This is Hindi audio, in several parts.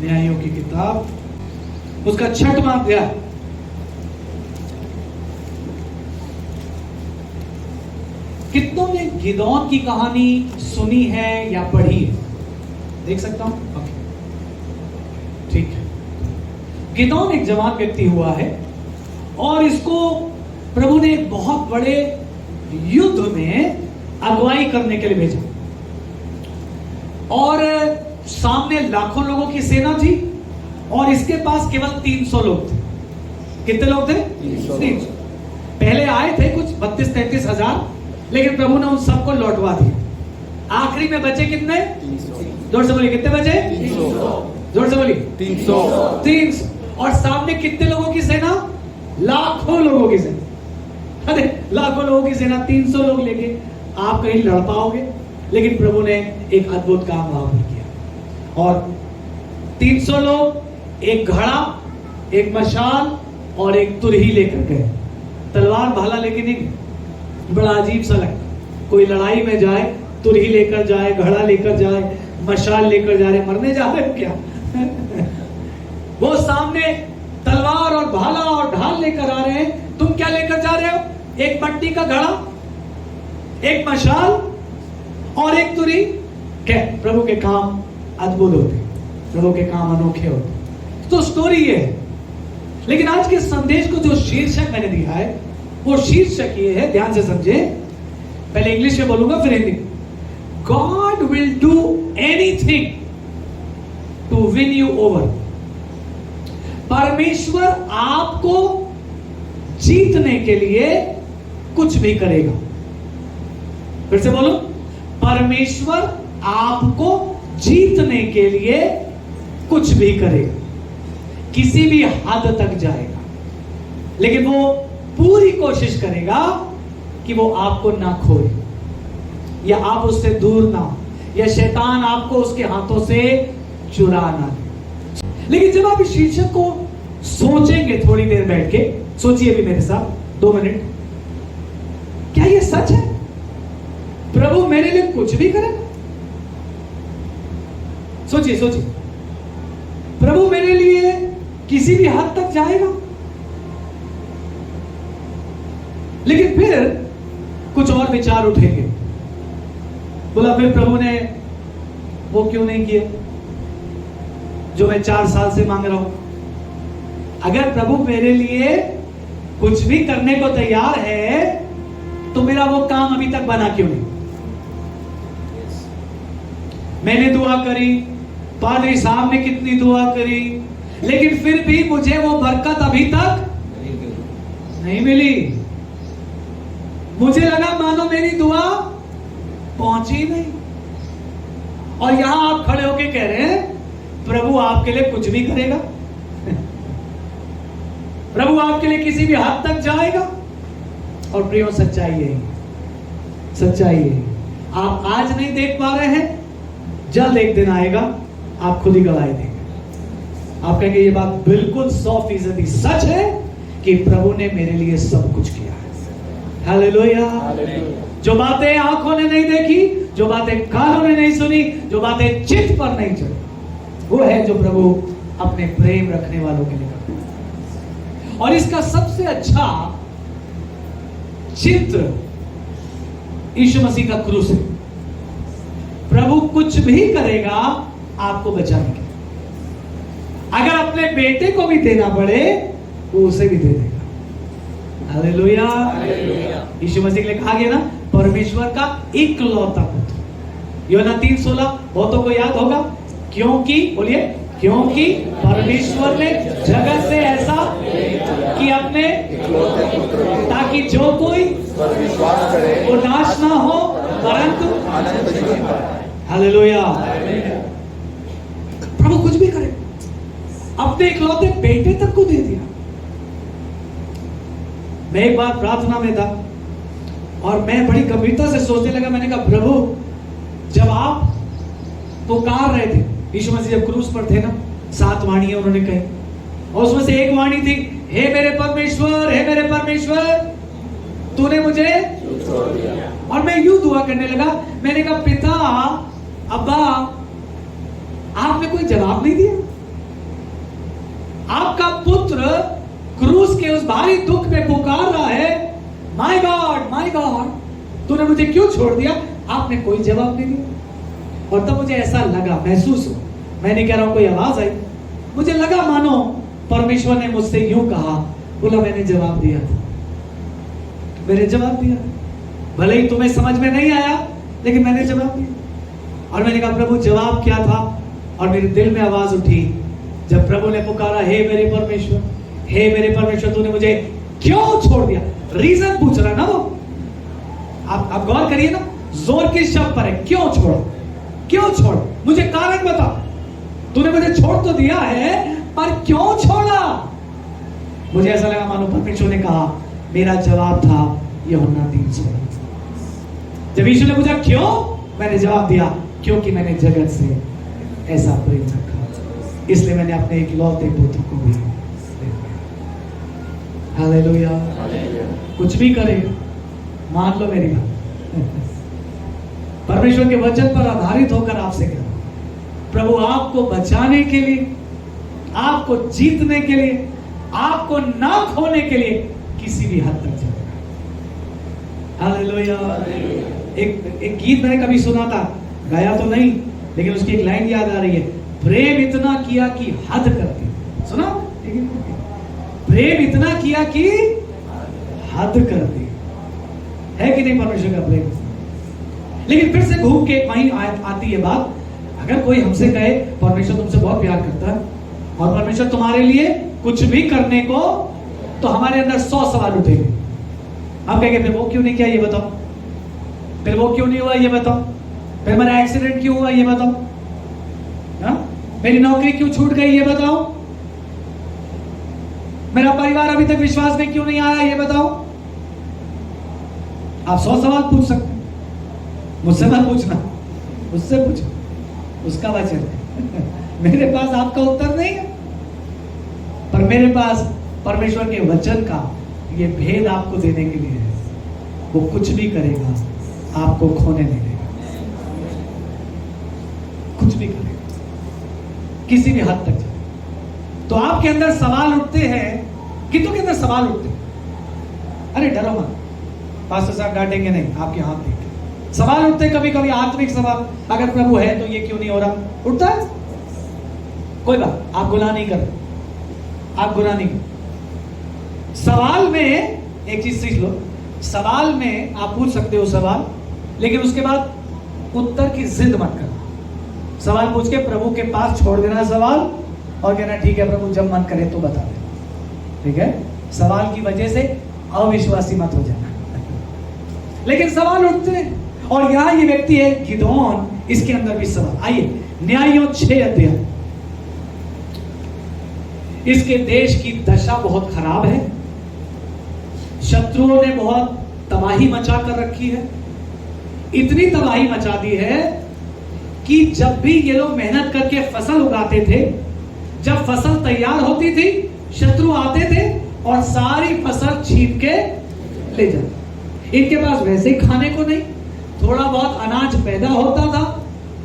न्यायों की किताब उसका 6वां अध्याय। कितनों ने गिदोन की कहानी सुनी है या पढ़ी है? देख सकता हूं? ओके, ठीक है। गिदोन एक जवान व्यक्ति हुआ है और इसको प्रभु ने एक बहुत बड़े युद्ध में अगुवाई करने के लिए भेजा और सामने लाखों लोगों की सेना थी और इसके पास केवल 300 लोग थे। कितने लोग थे? 300। पहले आए थे कुछ 32-33 हजार, लेकिन प्रभु ने उन सबको लौटवा दिया। आखिरी में बचे कितने? 300। जोर से बोलिए, कितने बचे? 300। जोर से बोलिए, 300। 300। और सामने कितने लोगों की सेना? लाखों लोगों की सेना। अरे लाखों लोगों की सेना 300 लोग लेके आप कहीं लड़ पाओगे? लेकिन प्रभु ने एक अद्भुत काम वहां पर किया और 300 लोग एक घड़ा, एक मशाल और एक तुरही लेकर गए। तलवार भाला लेके नहीं। बड़ा अजीब सा लगता, कोई लड़ाई में जाए, तुरही लेकर जाए, घड़ा लेकर जाए, मशाल लेकर जा रहे, मरने जा रहे हो क्या? वो सामने तलवार और भाला और ढाल लेकर आ रहे हैं, तुम क्या लेकर जा रहे हो? एक मट्टी का घड़ा, एक मशाल और एक तुरही। क्या प्रभु के काम अद्भुत होते, प्रभु के काम अनोखे होते। तो स्टोरी ये है। लेकिन आज के संदेश को जो शीर्षक मैंने दिया है वो शीर्षक ये है, ध्यान से समझे। पहले इंग्लिश में बोलूंगा फिर Hindi. God will do anything to win you over. परमेश्वर आपको जीतने के लिए कुछ भी करेगा। फिर से बोलो, परमेश्वर आपको जीतने के लिए कुछ भी करेगा, किसी भी हद तक जाएगा, लेकिन वो पूरी कोशिश करेगा कि वो आपको ना खोए या आप उससे दूर ना हो या शैतान आपको उसके हाथों से चुरा ना ले। लेकिन जब आप इस शीर्षक को सोचेंगे, थोड़ी देर बैठ के सोचिए भी मेरे साथ 2 मिनट, क्या ये सच है? प्रभु मेरे लिए कुछ भी करेगा? सोचिए सोचिए, प्रभु मेरे लिए किसी भी हद तक जाएगा। लेकिन फिर कुछ और विचार उठेंगे। बोला फिर प्रभु ने वो क्यों नहीं किया जो मैं 4 साल से मांग रहा हूं? अगर प्रभु मेरे लिए कुछ भी करने को तैयार है तो मेरा वो काम अभी तक बना क्यों नहीं? मैंने दुआ करी, पादरी साहब ने कितनी दुआ करी, लेकिन फिर भी मुझे वो बरकत अभी तक नहीं मिली। मुझे लगा मानो मेरी दुआ पहुंची नहीं। और यहां आप खड़े होके कह रहे हैं प्रभु आपके लिए कुछ भी करेगा, प्रभु आपके लिए किसी भी हद तक जाएगा। और प्रियो, सच्चाई है, सच्चाई है। आप आज नहीं देख पा रहे हैं, जल्द एक दिन आएगा आप खुद ही गवाही देंगे। आप कहेंगे ये बात बिल्कुल 100% सच है कि प्रभु ने मेरे लिए सब कुछ किया है। हालेलुया। जो बातें आंखों ने नहीं देखी, जो बातें कानों ने नहीं सुनी, जो बातें चित्त पर नहीं चढ़ी, वो है जो प्रभु अपने प्रेम रखने वालों के लिए करते हैं। और इसका सबसे अच्छा चित्र यीशु मसीह का क्रूस है। प्रभु कुछ भी करेगा आपको बचाने के लिए। अगर अपने बेटे को भी देना पड़े वो उसे भी दे देगा। हालेलुया। यीशु मसीह के लिए कहा गया ना, परमेश्वर का इकलौता पुत्र। यूहन्ना 3:16 बहुतों को याद होगा। क्योंकि बोलिए, क्योंकि परमेश्वर ने जगत से ऐसा कि अपने ताकि जो कोई वो नाश ना हो परंतु। हालेलुया। प्रभु कुछ भी करे, अपने इकलौते बेटे तक को दे दिया। मैं एक बार प्रार्थना में था और मैं बड़ी गंभीरता से सोचने लगा। मैंने कहा प्रभु, जब आप पुकार रहे थे, यीशु मसीह जब क्रूस पर थे ना, 7 वाणियां उन्होंने कही और उसमें से एक वाणी थी, हे मेरे परमेश्वर, हे मेरे परमेश्वर, तूने मुझे छोड़ दिया। और मैं यूं दुआ करने लगा। मैंने कहा पिता, अब्बा, आपने कोई जवाब नहीं दिया। आपका पुत्र क्रूस के उस भारी दुख में पुकार रहा है, माय गॉड तूने मुझे क्यों छोड़ दिया? आपने कोई जवाब नहीं दिया। और तब मुझे ऐसा लगा, महसूस हो, मैं नहीं कह रहा हूं कोई आवाज आई, मुझे लगा मानो परमेश्वर ने मुझसे यूं कहा, बोला मैंने जवाब दिया था, मैंने जवाब दिया। भले ही तुम्हें समझ में नहीं आया, लेकिन मैंने जवाब दिया। और मैंने कहा प्रभु जवाब क्या था? और मेरे दिल में आवाज उठी जब प्रभु ने पुकारा, हे मेरे परमेश्वर तूने मुझे क्यों छोड़ दिया? रीजन पूछ रहा ना वो। आप गौर करिए ना, जोर किस शब्द पर है, क्यों छोड़, क्यों छोड़, मुझे कारण बता। तूने मुझे छोड़ तो दिया है, पर क्यों छोड़ा? मुझे ऐसा लगा मानो परमेश्वर ने कहा, मेरा जवाब था यूहन्ना 3:16। जब यीशु ने पूछा क्यों, मैंने जवाब दिया, क्योंकि मैंने जगत से ऐसा प्रेम रखा, इसलिए मैंने अपने इकलौते पुत्र को भी। हालेलुया। कुछ भी करे, मान लो मेरी बात। परमेश्वर के वचन पर आधारित होकर आपसे कह रहा हूं, प्रभु आपको बचाने के लिए, आपको जीतने के लिए, आपको ना खोने के लिए किसी भी हद तक चलेगा। हालेलुया। एक गीत मैंने कभी सुना था, गाया तो नहीं, लेकिन उसकी एक लाइन याद आ रही है, प्रेम इतना किया कि हद कर दी। सुना? प्रेम इतना किया कि हद कर दी। है कि नहीं परमेश्वर का प्रेम? लेकिन फिर से घूम के वहीं आती है बात, अगर कोई हमसे कहे परमेश्वर तुमसे बहुत प्यार करता है और परमेश्वर तुम्हारे लिए कुछ भी करने को, तो हमारे अंदर 100 सवाल उठेंगे। आप कहेंगे फिर वो क्यों नहीं किया ये बताओ, फिर वो क्यों नहीं हुआ ये बताओ, फिर मेरा एक्सीडेंट क्यों हुआ ये बताओ, मेरी नौकरी क्यों छूट गई ये बताओ, मेरा परिवार अभी तक विश्वास में क्यों नहीं आया ये बताओ। आप 100 सवाल पूछ सकते हैं, मुझसे मत पूछना, उससे पूछो, उसका वचन मेरे पास आपका उत्तर नहीं है, पर मेरे पास परमेश्वर के वचन का ये भेद आपको देने के लिए है। वो कुछ भी करेगा, आपको खोने नहीं देगा, कुछ भी करेगा, किसी भी हद तक। तो आपके अंदर सवाल उठते हैं, कितनों के अंदर सवाल उठते हैं? अरे डरो मत, पास्टर साहब डांटेंगे नहीं, आपके हाथ देख के सवाल उठते। कभी कभी आत्मिक सवाल, अगर प्रभु है तो ये क्यों नहीं हो रहा, उठता है। कोई बात, आप गुनाह नहीं कर, आप गुनाह नहीं कर। सवाल में एक चीज सीख लो, सवाल में आप पूछ सकते हो सवाल, लेकिन उसके बाद उत्तर की जिद मत करना। सवाल पूछ के प्रभु के पास छोड़ देना सवाल और कहना ठीक है प्रभु जब मन करे तो बता दे, ठीक है। सवाल की वजह से अविश्वासी मत हो जाना। लेकिन सवाल उठते हैं, और यहां ये व्यक्ति है गिदोन, इसके अंदर भी सवाल। आइए न्यायों 6 अध्याय। इसके देश की दशा बहुत खराब है, शत्रुओं ने बहुत तबाही मचा कर रखी है। इतनी तबाही मचा दी है कि जब भी ये लोग मेहनत करके फसल उगाते थे, जब फसल तैयार होती थी, शत्रु आते थे और सारी फसल छीन के ले जाते। इनके पास वैसे ही खाने को नहीं, थोड़ा बहुत अनाज पैदा होता था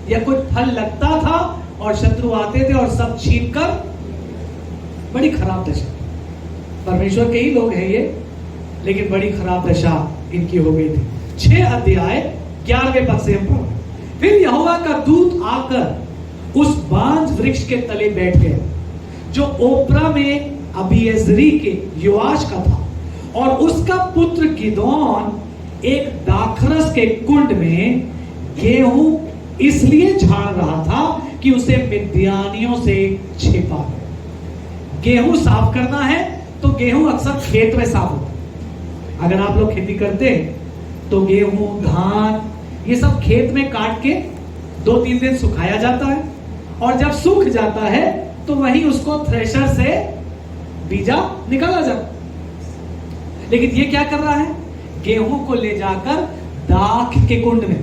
या कुछ फल लगता था और शत्रु आते थे और सब छीन कर, बड़ी खराब दशा। परमेश्वर के ही लोग हैं ये, लेकिन बड़ी खराब दशा इनकी हो गई थी। 6 अध्याय 11वें पद से हम पढ़ते। फिर यहोवा का दूत आकर उस बांज वृक्ष के तले बैठ गया जो ओप्रा में अबीएजरी के योआश का था, और उसका पुत्र गिदोन एक दाखरस के कुंड में गेहूं इसलिए झाड़ रहा था कि उसे मिद्यानियों से छिपा गया। गेहूं साफ करना है तो गेहूं अक्सर खेत में साफ होता है। अगर आप लोग खेती करते हैं तो गेहूं, धान, ये सब खेत में काट के 2-3 दिन सुखाया जाता है, और जब सूख जाता है तो वहीं उसको थ्रेशर से बीजा निकाला जाता। लेकिन ये क्या कर रहा है, गेहूं को ले जाकर दाख के कुंड में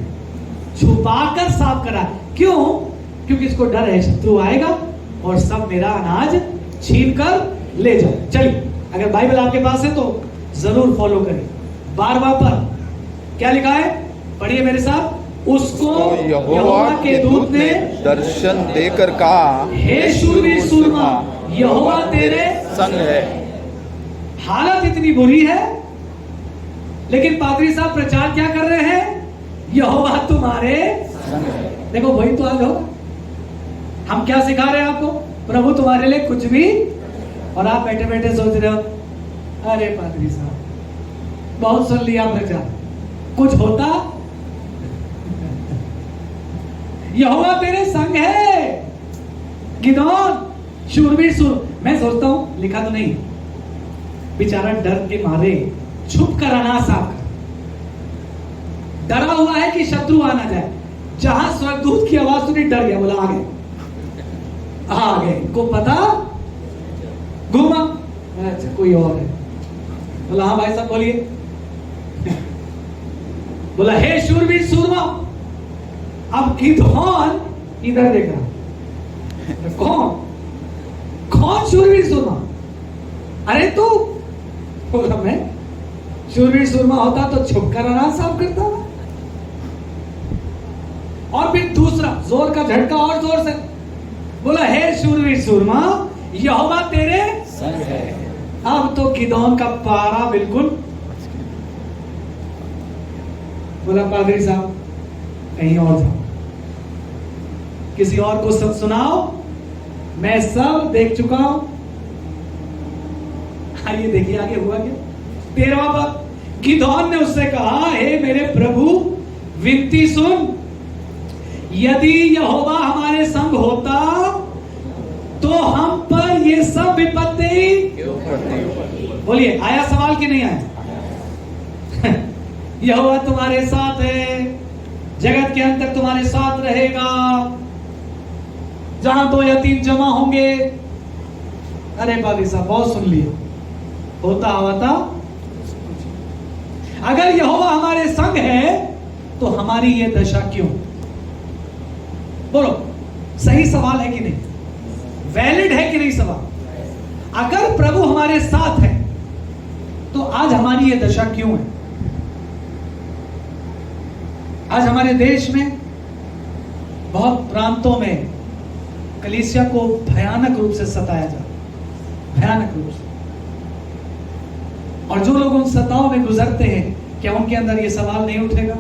छुपाकर साफ करा। क्यों? क्योंकि इसको डर है शत्रु आएगा और सब मेरा अनाज छीन कर ले जाए। चलिए, अगर बाइबल आपके पास है तो जरूर फॉलो करें। 12वां पद क्या लिखा है, पढ़िए मेरे साथ। उसको यहोवा के दूत ने दर्शन देकर कहा, हे शूरवीर सूरमा, यहोवा तेरे संग है। हालत इतनी बुरी है, लेकिन पादरी साहब प्रचार क्या कर रहे हैं? यहोवा तुम्हारे संग है। देखो वही तो आज होगा। हम क्या सिखा रहे हैं आपको? प्रभु तुम्हारे लिए कुछ भी, और आप बैठे बैठे सोच रहे हो, अरे पादरी साहब बहुत सुन लिया प्रचार, कुछ होता? यहोवा तेरे संग है। गिदोन शूरवीर सूर, मैं सोचता हूं लिखा तो नहीं, बेचारा डर के मारे छुप कर अनाथ साफ कर, डरा हुआ है कि शत्रु आना जाए। जहां स्वर्गदूत की आवाज सुनी डर गया, बोला आ गए को पता, घूमा, अच्छा कोई और है। बोला हाँ भाई साहब बोलिए। बोला हे शूरवीर सूरमा। अब गिदोन इधर देख रहा, कौन शूरवीर सूरमा? अरे तू। बोला मैं शूरवीर सूरमा होता तो छुपकर अनाज साफ करता था। और फिर दूसरा जोर का झटका और जोर से बोला हे शूरवीर सूरमा, यहोवा तेरे संग है। अब तो गिदोन का पारा बिल्कुल। बोला पादरी साहब कहीं और जाओ, किसी और को सब सुनाओ, मैं सब देख चुका हूं। आइए देखिए आगे हुआ क्या। 13वां पद, गिदोन ने उससे कहा, हे मेरे प्रभु विनती सुन, यदि यहोवा हमारे संग होता तो हम पर ये सब विपत्ति। बोलिए आया सवाल कि नहीं आया? यहोवा तुम्हारे साथ है, जगत के अंत तक तुम्हारे साथ रहेगा, जहां 2 या 3 जमा होंगे। अरे बाबी साहब बहुत सुन लिया, होता होता। अगर यहोवा हमारे संग है तो हमारी ये दशा क्यों? बोलो सही सवाल है कि नहीं? वैलिड है कि नहीं सवाल? अगर प्रभु हमारे साथ है तो आज हमारी ये दशा क्यों है? आज हमारे देश में बहुत प्रांतों में कलीसिया को भयानक रूप से सताया जा रहा, भयानक रूप से। और जो लोग उन सताओं में गुजरते हैं, क्या उनके अंदर ये सवाल नहीं उठेगा,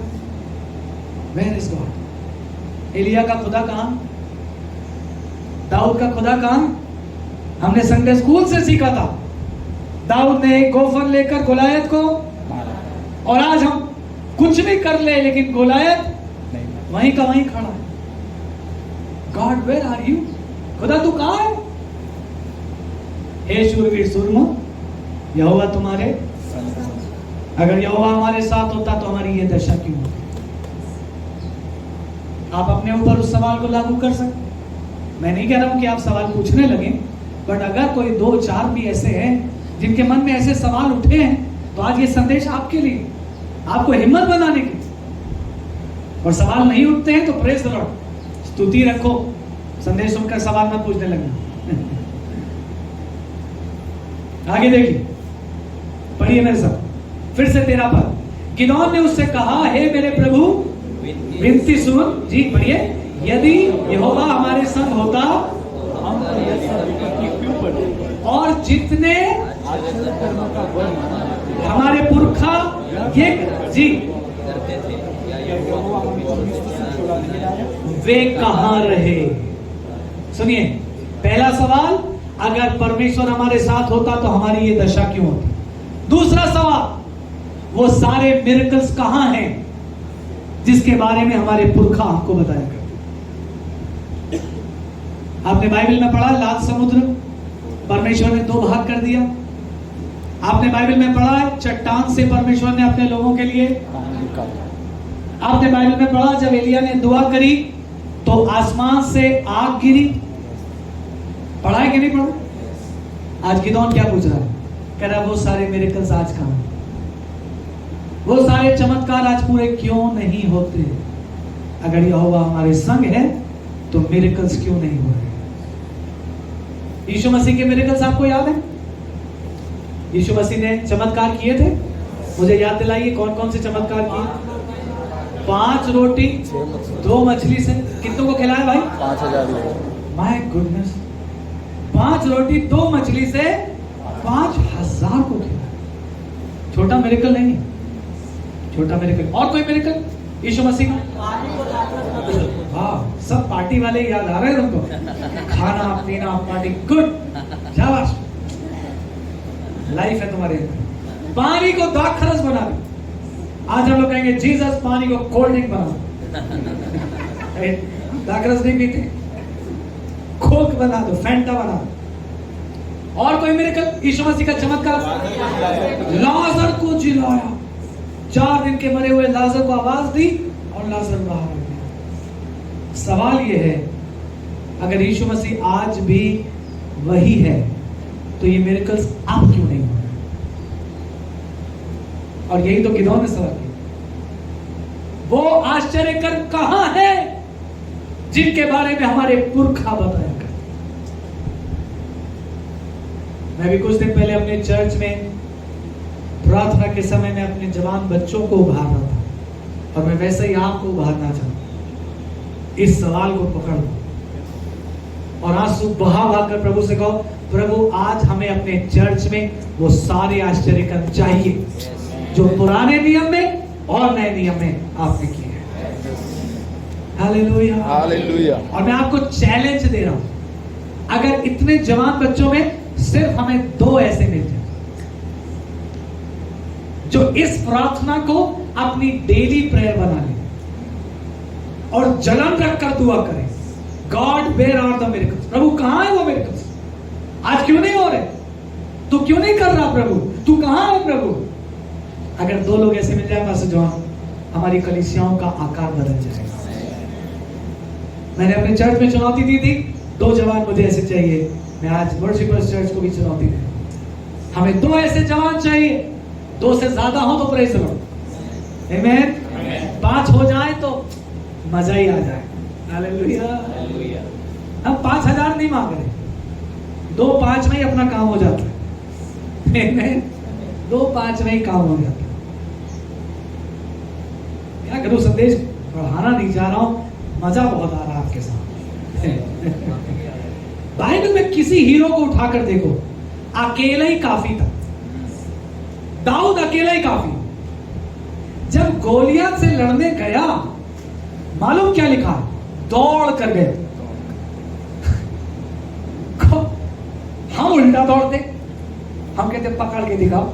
वेयर इज गॉड? एलिया का खुदा कहां? दाऊद का खुदा कहां? हमने संडे स्कूल से सीखा था, दाऊद ने एक गोफर लेकर गोलायत को, और आज हम कुछ भी कर ले लेकिन गोलायत वहीं का वहीं खड़ा है। God where are you? खुदा तू कहां है? हे शूरवीर सूरमा, यहोवा तुम्हारे, अगर यहोवा हमारे साथ होता तो हमारी ये दशा क्यों होती? आप अपने ऊपर उस सवाल को लागू कर सकते। मैं नहीं कह रहा हूं कि आप सवाल पूछने लगे, बट अगर कोई 2-4 भी ऐसे हैं जिनके मन में ऐसे सवाल उठे हैं, तो आज ये संदेश आपके लिए, आपको हिम्मत बनाने की। और सवाल नहीं उठते हैं तो प्रेज द लॉर्ड, स्तुति रखो, संदेश सुनकर सवाल मत पूछने लगना। आगे देखिए, पढ़िए मेरे साथ फिर से 13 पद। गिदोन ने उससे कहा, हे मेरे प्रभु विनती सुन। जी पढ़िए, यदि यहोवा हमारे संग होता और जितने हमारे पुरखा ये जी वे कहां रहे? सुनिए, पहला सवाल, अगर परमेश्वर हमारे साथ होता तो हमारी ये दशा क्यों होती? दूसरा सवाल, वो सारे मिरेकल्स कहां हैं जिसके बारे में हमारे पुरखा हमको बताया करते? आपने बाइबल में पढ़ा लाल समुद्र परमेश्वर ने 2 भाग कर दिया। आपने बाइबल में पढ़ा है चट्टान से परमेश्वर ने अपने लोगों के लिए। आपने बाइबल में पढ़ा जब एलिया ने दुआ करी तो आसमान से आग गिरी। पढ़ा है कि नहीं पढ़ा? आज गिदोन क्या पूछ रहा है? कह रहा है वो सारे मिरेकल्स आज कहां? वो सारे चमत्कार आज पूरे क्यों नहीं होते? अगर यहोवा हमारे संग है तो मिरेकल्स क्यों नहीं हो रहे? यीशु मसीह के मिरेकल्स आपको याद है? यीशु मसीह ने चमत्कार किए थे, मुझे याद दिलाइए कौन कौन से चमत्कार किए? 5 रोटी 2 मछली से कितनों को खिलाया भाई? 5,000 लोग। माय गुडनेस, 5 रोटी 2 मछली से 5,000 को खिलाया। छोटा मिरेकल नहीं, छोटा मिरेकल। और कोई मिरेकल यीशु मसीह का? हाँ, सब पार्टी वाले याद आ रहे हैं तुमको? खाना पीना पार्टी, गुड, शाबाश, लाइफ है तुम्हारे अंदर। पानी को दाखरस बना दो। आज हम लोग कहेंगे जीसस पानी को कोल्ड ड्रिंक बना दो। दाखरस नहीं पीते, कोक बना दो, फैंटा बना दो। और कोई मिरेकल यीशु मसीह का चमत्कार? लाजर को जिलाया। 4 दिन के मरे हुए लाजर को आवाज दी और लाजर बाहर आ गया। सवाल यह है, अगर यीशु मसीह आज भी वही है तो ये मिरेकल्स अब क्यों नहीं हो रहे? और यही तो गिदोन ने सवाल किया। वो आश्चर्य कर्म कहां है जिनके बारे में हमारे पुरखा बताया करते? मैं भी कुछ दिन पहले अपने चर्च में प्रार्थना के समय में अपने जवान बच्चों को उभार रहा था, और मैं वैसे ही आपको उभारना चाहूं। इस सवाल को पकड़ लो और आंसू बहा कर प्रभु से कहो, प्रभु आज हमें अपने चर्च में वो सारे आश्चर्य कर्म चाहिए जो पुराने नियम में और नए नियम में आपने किए हैं। Hallelujah, hallelujah. और मैं आपको चैलेंज दे रहा हूं, अगर इतने जवान बच्चों में सिर्फ हमें 2 ऐसे मिल जाए जो इस प्रार्थना को अपनी डेली प्रेयर बना ले और जलन रखकर दुआ करें, God where are the miracles? प्रभु कहां है वो मिरेकल्स? आज क्यों नहीं हो रहे? तू क्यों नहीं कर रहा प्रभु? तू कहां है प्रभु? अगर 2 लोग ऐसे मिल जाए पास जवान, हमारी कलीसियाओं का आकार बदल जाएगा। मैंने अपने चर्च में चुनौती दी थी, 2 जवान मुझे ऐसे चाहिए। मैं आज वर्शिपर्स चर्च को भी चुनौती दी, हमें 2 ऐसे जवान चाहिए। 2 से ज्यादा हो तो प्रेज लो, आमीन। 5 हो जाए तो मजा ही आ जाए। हालेलुया। हम 5,000 नहीं मांग रहे, 2-5 में ही अपना काम हो जाता है। आमीन। 2-5 में ही काम हो जाता है। क्या करूं, संदेश पढ़ाना नहीं चाह रहा हूं, मजा बहुत आ रहा है आपके साथ। बाइबल में किसी हीरो को उठाकर देखो, अकेला ही काफी था। दाऊद अकेला ही काफी। जब गोलियत से लड़ने गया, मालूम क्या लिखा? दौड़ कर गए। हम उल्टा दौड़ते, हम कहते पकड़ के दिखाओ।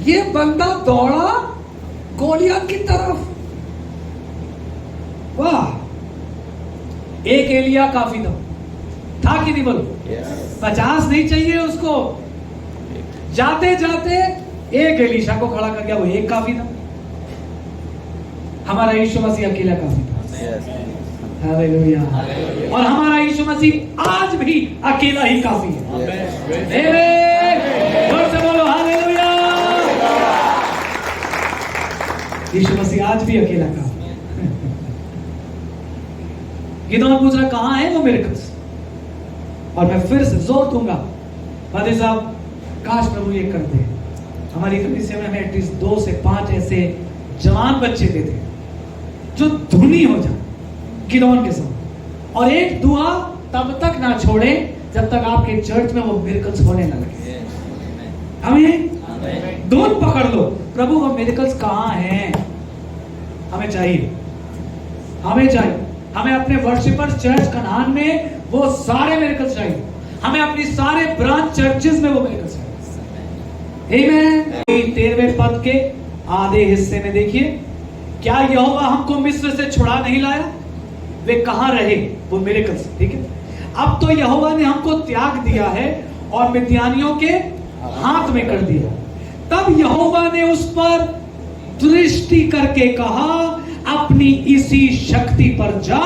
ये बंदा दौड़ा गोलियत की तरफ। वाह, एक एलिया काफी था कि नहीं? बोलो, 50 नहीं चाहिए उसको। जाते जाते एक एलीशा को खड़ा कर गया, वो एक काफी था। हमारा यीशु मसीह अकेला काफी था। हालेलुया। और हमारा यीशु मसीह आज भी अकेला ही काफी है। जोर से बोलो हालेलुया। यीशु मसीह आज भी अकेला काफी है। गिदोन पूछ रहा कहां है वो मिरेकल्स? और मैं फिर से जोर दूंगा, फादर साहब काश प्रभु ये कर दे। हमारी कलीसिया में हमें एटलीस्ट 2 से 5 ऐसे जवान बच्चे देते जो धुनी हो जाए गिदोन के साथ, और एक दुआ तब तक ना छोड़े जब तक आपके चर्च में वो मिरेकल्स होने ना लगे। हमें धुन पकड़ लो, प्रभु वो मिरेकल्स कहां हैं? हमें चाहिए, हमें चाहिए। हमें अपने वर्शिपर्स चर्च कनान में वो सारे मिरेकल्स चाहिए। हमें अपनी सारे ब्रांच चर्चेस में वो मिरेकल्स चाहिए। आमीन। 13वें पद के आधे हिस्से में देखिए, क्या यहोवा हमको मिस्र से छुड़ा नहीं लाया? वे कहां रहे वो मिरेकल्स? ठीक है, अब तो यहोवा ने हमको त्याग दिया है और मिद्यानियों के हाथ में कर दिया। तब यहोवा ने उस पर दृष्टि करके कहा, अपनी इसी शक्ति पर जा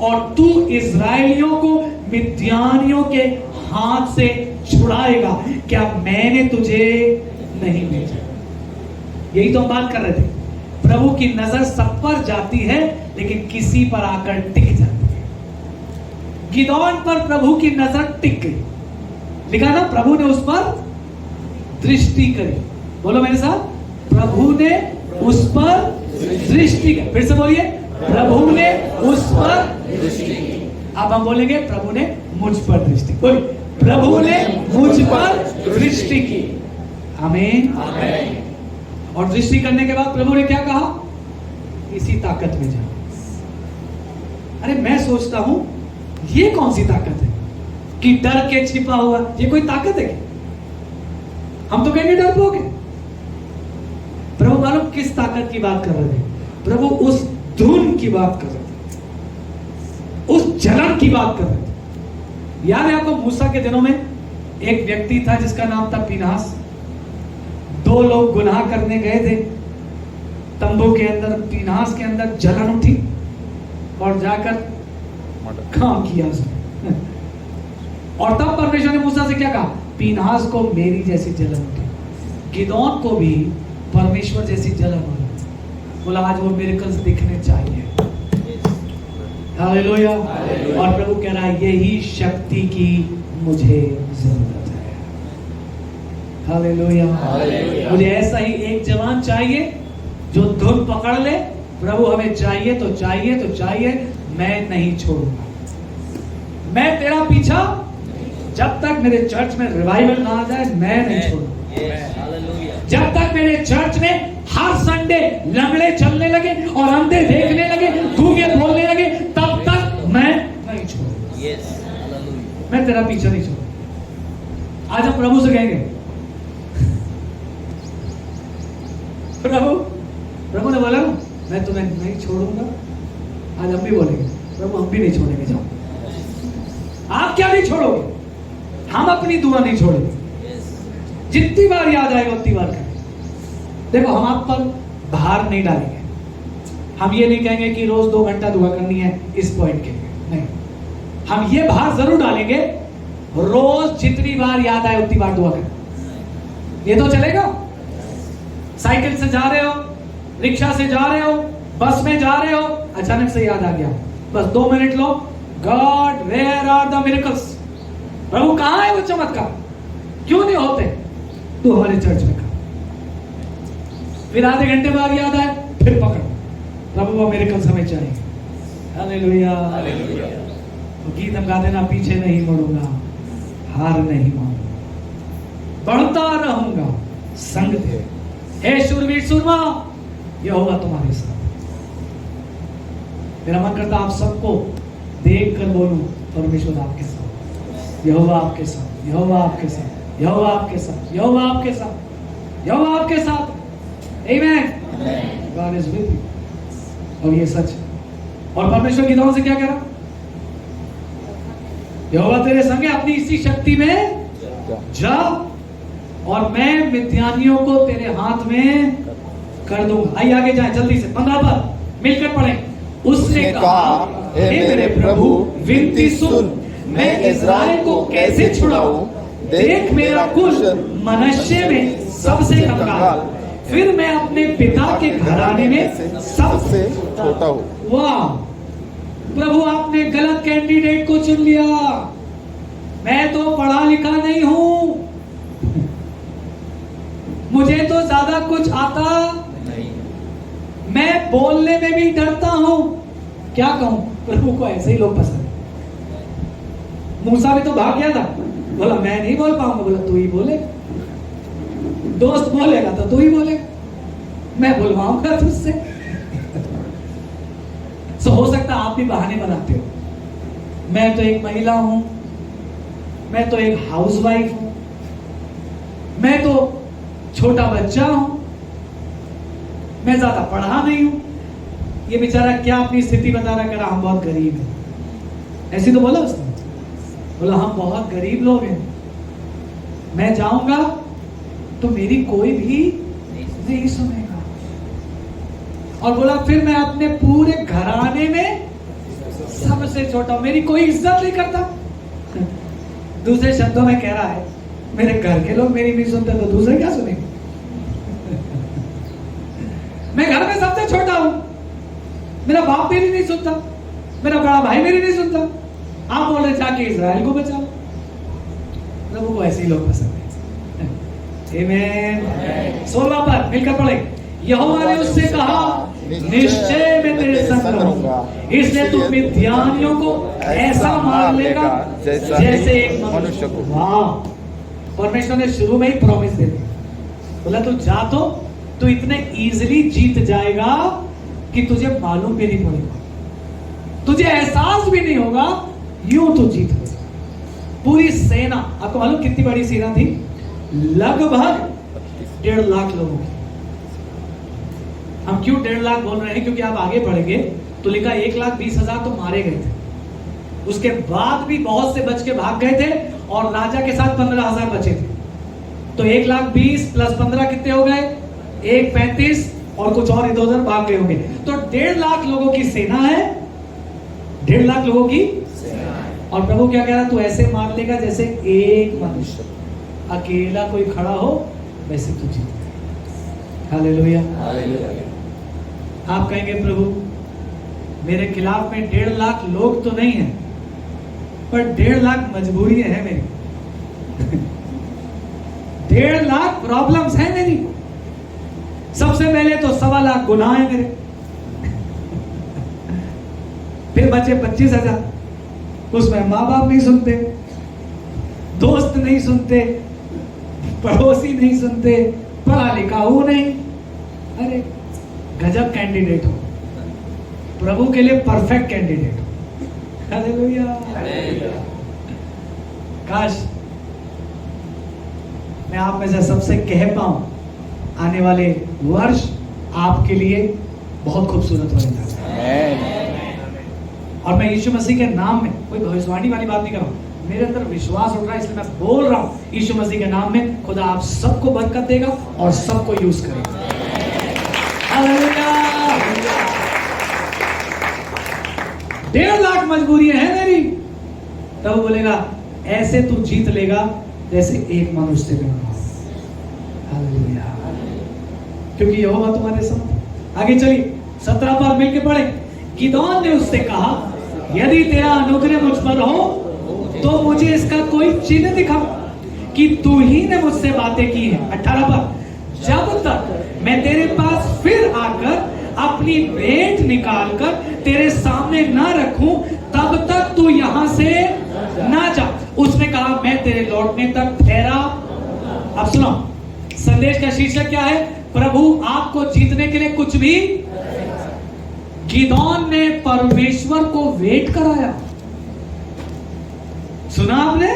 और तू इस्राएलियों को मिद्यानियों के हाथ से छुड़ाएगा। क्या मैंने तुझे नहीं भेजा? यही तो हम बात कर रहे थे। प्रभु की नजर सब पर जाती है लेकिन किसी पर आकर टिक जाती है। गिदोन पर प्रभु की नजर टिक गई। लिखा ना, प्रभु ने उस पर दृष्टि करी। बोलो मेरे साथ, प्रभु ने उस पर दृष्टि की। फिर से बोलिए, प्रभु ने उस पर दृष्टि की। अब हम बोलेंगे प्रभु ने मुझ पर दृष्टि। बोलिए, प्रभु ने मुझ पर दृष्टि की। आमीन। और दृष्टि करने के बाद प्रभु ने क्या कहा? इसी ताकत में जाओ। अरे मैं सोचता हूं ये कौन सी ताकत है कि डर के छिपा हुआ, ये कोई ताकत है क्या? हम तो कहेंगे डरपोक है। प्रभु मालूम किस ताकत की बात कर रहे थे? प्रभु उस धुन की बात कर रहे थे, उस जलन की बात कर रहे थे। याद है आपको मूसा के दिनों में एक व्यक्ति था जिसका नाम था पीनहास। दो लोग गुनाह करने गए थे तंबू के अंदर, पीनहास के अंदर जलन उठी और जाकर काम किया उसने। और तब परमेश्वर ने मूसा से क्या कहा? पीनहास को मेरी जैसी जलन उठी। गिदोन को भी परमेश्वर जैसी जलन हुई। बोला आज वो मिरेकल्स दिखने चाहिए। हालेलुया। और प्रभु कह रहा है यही शक्ति की मुझे जरूरत है। हालेलुया। मुझे ऐसा ही एक जवान चाहिए जो धुन पकड़ ले। प्रभु हमें चाहिए तो चाहिए तो चाहिए, मैं नहीं छोड़ूंगा। मैं तेरा पीछा जब तक मेरे चर्च में रिवाइवल ना आ जाए मैं नहीं छोड़ूंगा। जब तक मेरे चर्च में हर संडे लंगड़े चलने लगे और अंधे देखने लगे, गूंगे बोलने लगे, तब तक मैं नहीं छोड़ूंगा। मैं तेरा पीछा नहीं छोड़ूंगा। आज हम प्रभु से कहेंगे, प्रभु ने बोला मैं तुम्हें नहीं छोड़ूंगा। आज हम भी बोलेंगे प्रभु हम भी नहीं छोड़ेंगे। जाओ। आप क्या नहीं छोड़ोगे? हम अपनी दुआ नहीं छोड़ेंगे। जितनी बार याद आएगा उतनी बार करेंगे। देखो हम आप पर भार नहीं डालेंगे। हम ये नहीं कहेंगे कि रोज 2 घंटा दुआ करनी है इस पॉइंट के लिए, नहीं। हम ये भार जरूर डालेंगे, रोज जितनी बार याद आए उतनी बार दुआ करें। ये तो चलेगा। साइकिल से जा रहे हो, रिक्शा से जा रहे हो, बस में जा रहे हो, अचानक से याद आ गया, बस 2 मिनट लो। God where are the miracles? प्रभु कहां है वो चमत्कार? क्यों नहीं होते? तू हमारे चर्च में कर। फिर आधे घंटे बाद याद आए, फिर पकड़। प्रभु वो मिरेकल्स हमें चाहिए। हालेलुया। तो गीत हम गा देना, पीछे नहीं मुड़ूंगा, हार नहीं मानूंगा, बढ़ता रहूंगा संग तेरे। हे शूरवीर सूरमा, यहोवा तुम्हारे साथ। मेरा मन करता आप सबको देख कर बोलूं, परमेश्वर आपके साथ, यहोवा आपके साथ, यहोवा आपके साथ, यहोवा आपके साथ, यहोवा आपके साथ, यहोवा आपके साथ। आमीन। God is with you. और ये सच है। और परमेश्वर गिदोन से क्या कह रहा? यहोवा तेरे संग है, अपनी इसी शक्ति में जा और मैं मिद्यानियों को तेरे हाथ में कर दूंगा। आइए आगे जाए जल्दी से। 15 पर मिलकर पढ़ें। उसने कहा, हे मेरे प्रभु विनती सुन, मैं इस्राएल को कैसे छुड़ाऊं? देख मेरा कुल मनश्शे में सबसे कंगाल, फिर मैं अपने पिता के घराने में सबसे छोटा हूँ। वाह प्रभु, आपने गलत कैंडिडेट को चुन लिया। मैं तो पढ़ा लिखा नहीं हूं, मुझे तो ज्यादा कुछ आता नहीं, मैं बोलने में भी डरता हूं। क्या कहूं? प्रभु को ऐसे ही लोग पसंद है। मूसा भी तो भाग गया था, बोला मैं नहीं बोल पाऊंगा, बोला तू ही बोले। दोस्त बोलेगा तो तू ही बोले, मैं बुलवाऊंगा तुझसे। तो हो सकता है आप भी बहाने बनाते हो। मैं तो एक महिला हूं, मैं तो एक हाउसवाइफ हूं, मैं तो छोटा बच्चा हूं, मैं ज्यादा पढ़ा नहीं हूं। ये बेचारा क्या अपनी स्थिति बता रहा, कह रहा हम बहुत गरीब हैं। ऐसी तो बोला उसने, बोला हम बहुत गरीब लोग हैं, मैं जाऊंगा तो मेरी कोई भी नहीं सुनेगा। और बोला फिर मैं अपने पूरे घराने में सबसे छोटा हूं, मेरी कोई इज्जत नहीं करता। दूसरे शब्दों में कह रहा है, मेरे घर के लोग मेरी नहीं सुनते तो दूसरे क्या सुनेंगे? मैं घर में सबसे छोटा हूं, मेरा बाप मेरी नहीं सुनता, मेरा बड़ा भाई मेरी नहीं सुनता। आप बोल रहे जाके इजराइल को बचाओ। प्रभु को ऐसे ही लोग पसंद है। आमेन। 16 पर मिलकर पढ़े। यहोवा ने उससे कहा, निश्चय में तेरे संग रहूंगा, इसलिए तू मिद्यानियों को ऐसा मार लेगा जैसे एक मनुष्य को। वाह, परमेश्वर ने शुरू में ही प्रॉमिस दे दी। बोला तू जा तो तू इतने इजीली जीत जाएगा कि तुझे मालूम भी नहीं पड़ेगा, तुझे एहसास भी नहीं होगा, यूं तू जीत गया। पूरी सेना, आपको मालूम कितनी बड़ी सेना थी? लगभग 1.5 लाख लोगों की। हम क्यों 1.5 लाख बोल रहे हैं? क्योंकि आप आगे बढ़ेंगे तो लिखा 1,20,000 तो मारे गए थे, उसके बाद भी बहुत से बच के भाग गए थे और राजा के साथ 15,000 बचे थे। तो 1,20,000 प्लस 15 कितने हो गए? 1,35,000 और कुछ और इधर उधर भाग गए होंगे। तो 1.5 लाख लोगों की सेना है, 1.5 लाख लोगों की। और प्रभु क्या कह रहा? तू ऐसे मार लेगा जैसे एक मनुष्य, अकेला कोई खड़ा हो वैसे तू जीत। हालेलुया। आप कहेंगे प्रभु मेरे खिलाफ में 1.5 लाख लोग तो नहीं है, पर 1.5 लाख मजबूरियां हैं मेरी। 1.5 लाख प्रॉब्लम्स हैं मेरी। सबसे पहले तो 1.25 लाख गुनाह है मेरे, फिर बचे 25,000, उसमें माँ बाप नहीं सुनते, दोस्त नहीं सुनते, पड़ोसी नहीं सुनते, पढ़ा लिखा हूं नहीं। अरे गजब कैंडिडेट हो, प्रभु के लिए परफेक्ट कैंडिडेट हो। हालेलुया। काश मैं आप में से सबसे कह पाऊं आने वाले वर्ष आपके लिए बहुत खूबसूरत होने जा रहा है। और मैं यीशु मसीह के नाम में, कोई भविष्यवाणी वाली बात नहीं कर रहा हूं, मेरे अंदर विश्वास उठ रहा है इसलिए मैं बोल रहा हूं। यीशु मसीह के नाम में खुदा आप सबको बरकत देगा और सबको यूज करेगा। हालेलुया। 1.5 लाख मजबूरियां हैं मेरी, तब तो बोलेगा ऐसे तू जीत लेगा जैसे एक मनुष्य से बना। हालेलुया। क्योंकि यहोवा तुम्हारे साथ। आगे चलिए 17 पर मिलके पढ़े। गिदोन ने उससे कहा, यदि तेरा अनुग्रह मुझ पर हो तो मुझे इसका कोई चिन्ह दिखा कि तू ही ने मुझसे बातें की है। 18 पर, जब तक मैं तेरे पास फिर आकर अपनी भेंट निकालकर तेरे सामने ना रखूं तब तक तू यहां से ना जा। उसने कहा मैं तेरे लौटने तक ठहरा। अब सुनो, संदेश का शीर्षक क्या है? प्रभु आपको जीतने के लिए कुछ भी। गिदोन ने परमेश्वर को वेट कराया। सुना आपने?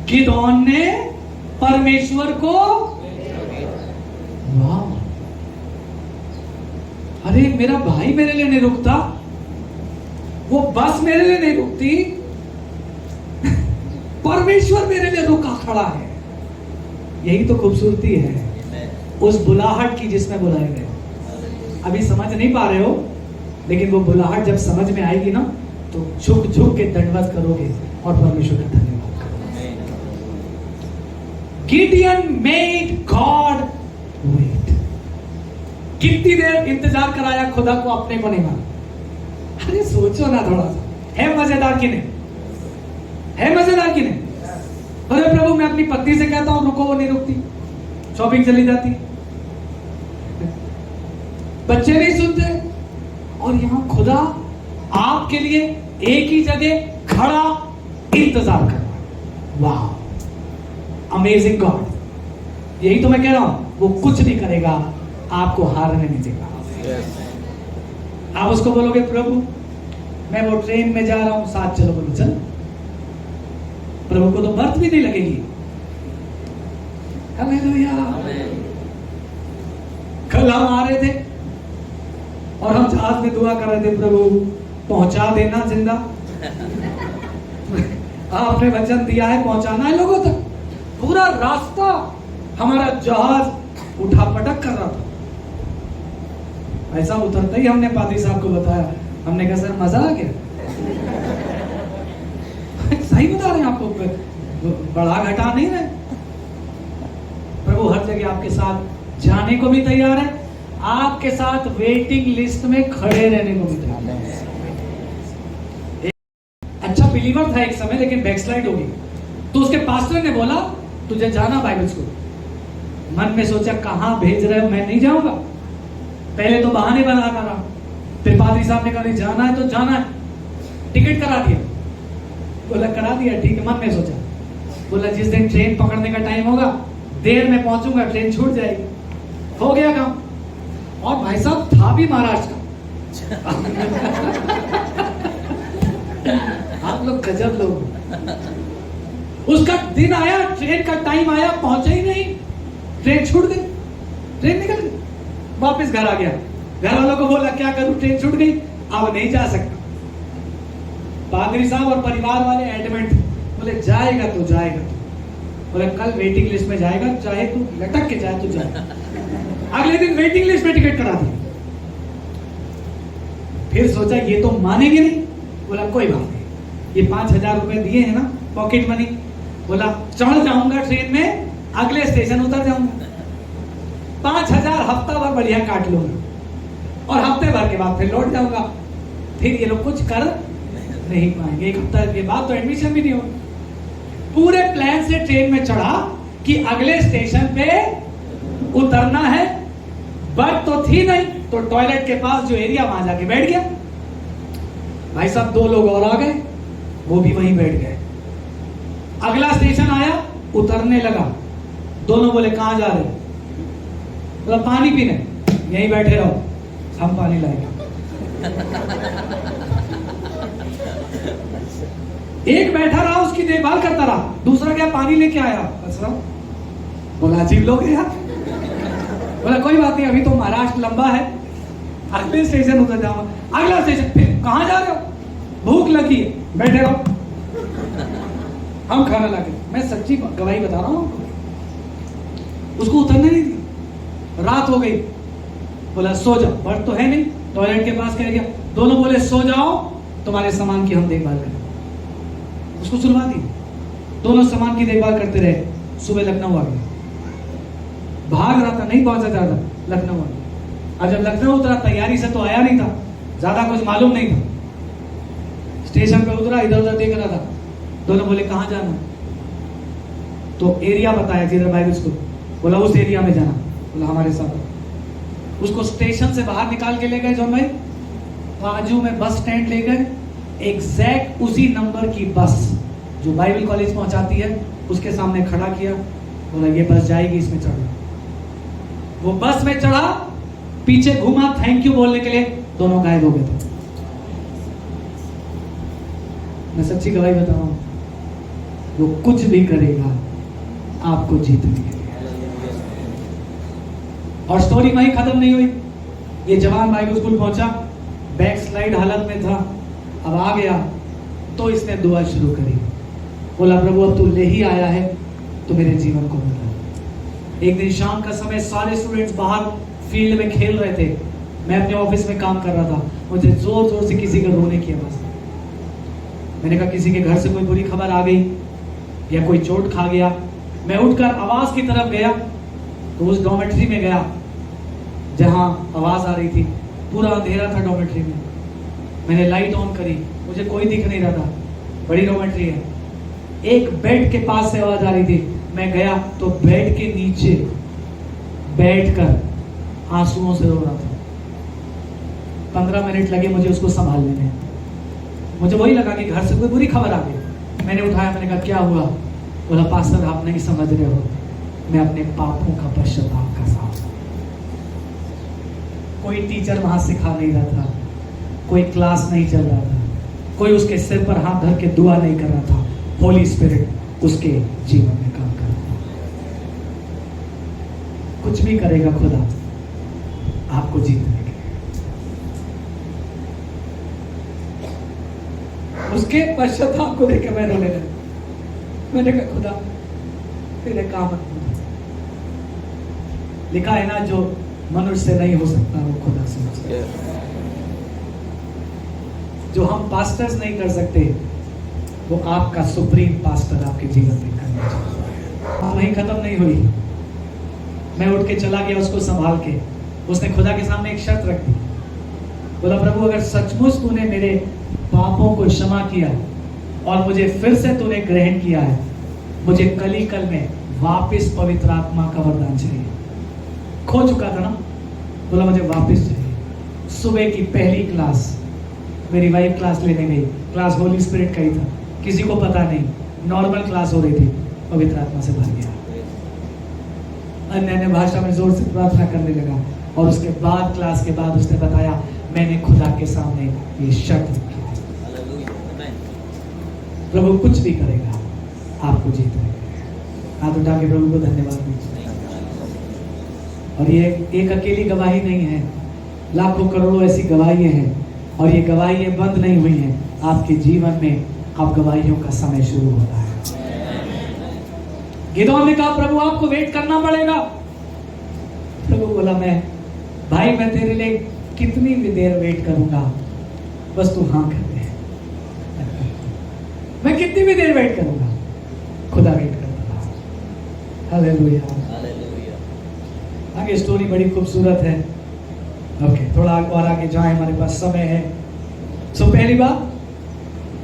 गिदोन ने परमेश्वर को, वाह, अरे मेरा भाई मेरे लिए नहीं रुकता, वो बस मेरे लिए नहीं रुकती, परमेश्वर मेरे लिए रुका खड़ा है। यही तो खूबसूरती है उस बुलाहट की जिसमें बुलाए गए। अभी समझ नहीं पा रहे हो, लेकिन वो बुलाहट जब समझ में आएगी ना तो झुक झुक के दंडवत करोगे और परमेश्वर का धन्यवाद करोगे। Gideon made God wait. कितनी देर इंतजार कराया खुदा को, अपने को नहीं माना। अरे सोचो ना थोड़ा सा, है मजेदार कि नहीं? है मजेदार कि नहीं? अरे प्रभु मैं अपनी पत्नी से कहता हूं रुको, वो नहीं रुकती, शॉपिंग चली जाती, बच्चे नहीं सुनते, और यहां खुदा आपके लिए एक ही जगह खड़ा इंतजार कर रहा है। वाह, अमेजिंग गॉड। यही तो मैं कह रहा हूं, वो कुछ नहीं करेगा, आपको हारने नहीं देगा। आप उसको बोलोगे प्रभु मैं वो ट्रेन में जा रहा हूं, साथ चलो, बोलो चल। प्रभु को तो बर्थ भी नहीं लगेगी। हालेलुया। कल हम आ रहे थे और हम जहाज में दुआ कर रहे थे, प्रभु पहुंचा देना जिंदा। आपने वचन दिया है पहुंचाना है लोगों तक। पूरा रास्ता हमारा जहाज उठा पटक कर रहा था। ऐसा उतरते ही हमने पादरी साहब को बताया, हमने कहा सर मजा आ गया। सही बता रहे हैं आपको, बड़ा घटा नहीं रहे। प्रभु हर जगह आपके साथ जाने को भी तैयार है, आपके साथ वेटिंग लिस्ट में खड़े रहने को भी तैयार है। अच्छा बिलीवर था एक समय, लेकिन बैकस्लाइड हो गई, तो उसके पास्टर ने बोला तुझे जाना बाइबल स्कूल। मन में सोचा कहां भेज रहे हो, मैं नहीं जाऊंगा। पहले तो बहाने बना रहा, फिर पादरी साहब ने कहा नहीं जाना है तो जाना है, टिकट करा दिया। बोला करा दिया, ठीक है। मन में सोचा, बोला जिस दिन ट्रेन पकड़ने का टाइम होगा देर में पहुंचूंगा, ट्रेन छूट जाएगी, हो गया काम। और भाई साहब था भी महाराष्ट्र का। आप लोग गजब लोग। उसका दिन आया, ट्रेन का टाइम आया, पहुंचे ही नहीं, ट्रेन छूट गई, ट्रेन निकल गई, वापस घर आ गया। घर वालों को बोला क्या करूं, ट्रेन छूट गई, अब नहीं जा सकता। पादरी साहब और परिवार वाले एडमेंट, बोले जाएगा तो जाएगा तो, बोले कल वेटिंग लिस्ट में जाएगा, चाहे तू लटक के जाए तो जाए। अगले दिन वेटिंग लिस्ट में टिकट करा दी। फिर सोचा ये तो मानेंगे नहीं, बोला कोई बात नहीं, ये 5,000 रुपए दिए हैं ना पॉकेट मनी, बोला चढ़ जाऊंगा ट्रेन में, अगले स्टेशन उतर जाऊंगा, 5,000 हफ्ता भर बढ़िया काट लूंगा और हफ्ते भर के बाद फिर लौट जाऊंगा। फिर ये लोग कुछ कर नहीं पाएंगे, एक हफ्ता के बाद तो एडमिशन भी नहीं होगा। पूरे प्लान से ट्रेन में चढ़ा कि अगले स्टेशन पे उतरना है, बर्थ तो थी नहीं, तो टॉयलेट के पास जो एरिया वहां जाके बैठ गया। भाई साहब 2 लोग और आ गए, वो भी वहीं बैठ गए। अगला स्टेशन आया, उतरने लगा, दोनों बोले कहां जा रहे, बोला पानी पीने, यहीं बैठे रहो, हम पानी लाएंगे। एक बैठा रहा, उसकी देखभाल करता रहा, दूसरा क्या पानी लेके आया, अच्छा बोला अजीब लोग है यार। बोला कोई बात नहीं, अभी तो महाराष्ट्र लंबा है, अगले स्टेशन उतर जाऊंगा। अगला स्टेशन, फिर कहां जा रहे हो, भूख लगी है, बैठे रहो, हम खाना लाके। मैं सच्ची गवाही बता रहा हूं, उसको उतरने नहीं दी। रात हो गई, बोला सो जाओ, बर्थ तो है नहीं, टॉयलेट के पास कह गया, दोनों बोले सो जाओ, तुम्हारे सामान की हम देखभाल करें। उसको सुलवा दी, दोनों सामान की देखभाल करते रहे। सुबह लखनऊ आ गए, भाग रहा था, नहीं पहुंचा ज्यादा, लखनऊ आ गया। अब जब लखनऊ उतरा, तैयारी से तो आया नहीं था, ज्यादा कुछ मालूम नहीं था, स्टेशन पे उतरा, इधर उधर देख रहा था। दोनों बोले कहां जाना, तो एरिया बताया जिधर बाइबल स्कूल, बोला उस एरिया में जाना, बोला हमारे साथ। उसको स्टेशन से बाहर निकाल के ले गए जॉन भाई, बाजू में बस स्टैंड ले गए, एग्जैक्ट उसी नंबर की बस जो बाइबल कॉलेज पहुंचाती है उसके सामने खड़ा किया, बोला ये बस जाएगी, इसमें चढ़ो। वो बस में चढ़ा, पीछे घूमा थैंक यू बोलने के लिए, दोनों गायब हो गए थे। मैं सच्ची गवाही बता रहा हूं, वो कुछ भी करेगा आपको जीतने के लिए। और स्टोरी वहीं खत्म नहीं हुई। ये जवान बाइबल स्कूल पहुंचा, बैक स्लाइड हालत में था, अब आ गया तो इसने दुआ शुरू करी, बोला प्रभु अब तू ले ही आया है तो मेरे जीवन को बदल। एक दिन शाम का समय, सारे स्टूडेंट्स बाहर फील्ड में खेल रहे थे, मैं अपने ऑफिस में काम कर रहा था, मुझे जोर जोर से किसी का रोने की आवाज। मैंने कहा किसी के घर से कोई बुरी खबर आ गई या कोई चोट खा गया। मैं उठकर आवाज की तरफ गया तो उस डॉर्मेट्री में गया जहां आवाज आ रही थी। पूरा अंधेरा था डॉर्मेट्री में, मैंने लाइट ऑन करी, मुझे कोई दिख नहीं रहा था, बड़ी डॉर्मेट्री है। एक बेड के पास से आवाज आ रही थी, मैं गया तो बेड के नीचे बैठकर आंसुओं से रो रहा था। 15 मिनट लगे मुझे उसको संभालने में। मुझे वही लगा कि घर से कोई बुरी खबर आ गई। मैंने उठाया, मैंने कहा क्या हुआ, बोला पास्टर आप नहीं समझ रहे हो, मैं अपने पापों का पश्चाताप कर रहा हूं। कोई टीचर वहां सिखा नहीं रहा था, कोई क्लास नहीं चल रहा था, कोई उसके सिर पर हाथ धर के दुआ नहीं कर रहा था, होली स्पिरिट उसके जीवन में काम कर रहा था। कुछ भी करेगा खुदा आपको जीतने के लिए। उसके पश्चाताप को देख के मैं रोने लगा। मैंने कहा खुदा तेरे काम लिखा है ना, जो मनुष्य से नहीं हो सकता वो खुदा से हो सकता है। जो हम पास्टर्स नहीं कर सकते वो आपका सुप्रीम पास्टर आपके जीवन में करना चाहता है। वहीं खत्म नहीं हुई, मैं उठ के चला गया उसको संभाल के। उसने खुदा के सामने एक शर्त रख दी, बोला प्रभु अगर सचमुच तूने मेरे पापों को क्षमा किया और मुझे फिर से तूने ग्रहण किया है मुझे कल ही कल में वापस पवित्र आत्मा का वरदान चाहिए। खो चुका था ना, बोला मुझे वापस चाहिए। सुबह की पहली क्लास मेरी वाइफ क्लास लेने गई, क्लास होली स्पिरिट का ही था, किसी को पता नहीं, नॉर्मल क्लास हो रही थी, पवित्र आत्मा से भर गया, अन्य अन्य भाषा में जोर से प्रार्थना करने लगा। और उसके बाद क्लास के बाद उसने बताया मैंने खुदा के सामने ये शर्त रखी थी, प्रभु कुछ भी करेगा आपको जीत लेगा। हाथ उठा के प्रभु को धन्यवाद दीजिए। और ये एक अकेली गवाही नहीं है, लाखों करोड़ों ऐसी गवाहियां हैं और ये गवाहियां बंद नहीं हुई हैं। आपके जीवन में अब गवाहियों का समय शुरू हो रहा है। गिदोन ने कहा प्रभु आपको वेट करना पड़ेगा। प्रभु बोला मैं तेरे लिए कितनी भी देर वेट करूंगा, बस तू हाँ कर दे। मैं कितनी भी देर वेट करूंगा, खुदा वेट करता रहा। हालेलुया। आगे स्टोरी बड़ी खूबसूरत है। ओके, थोड़ा और आगे जाए, हमारे पास समय है। सो पहली बात,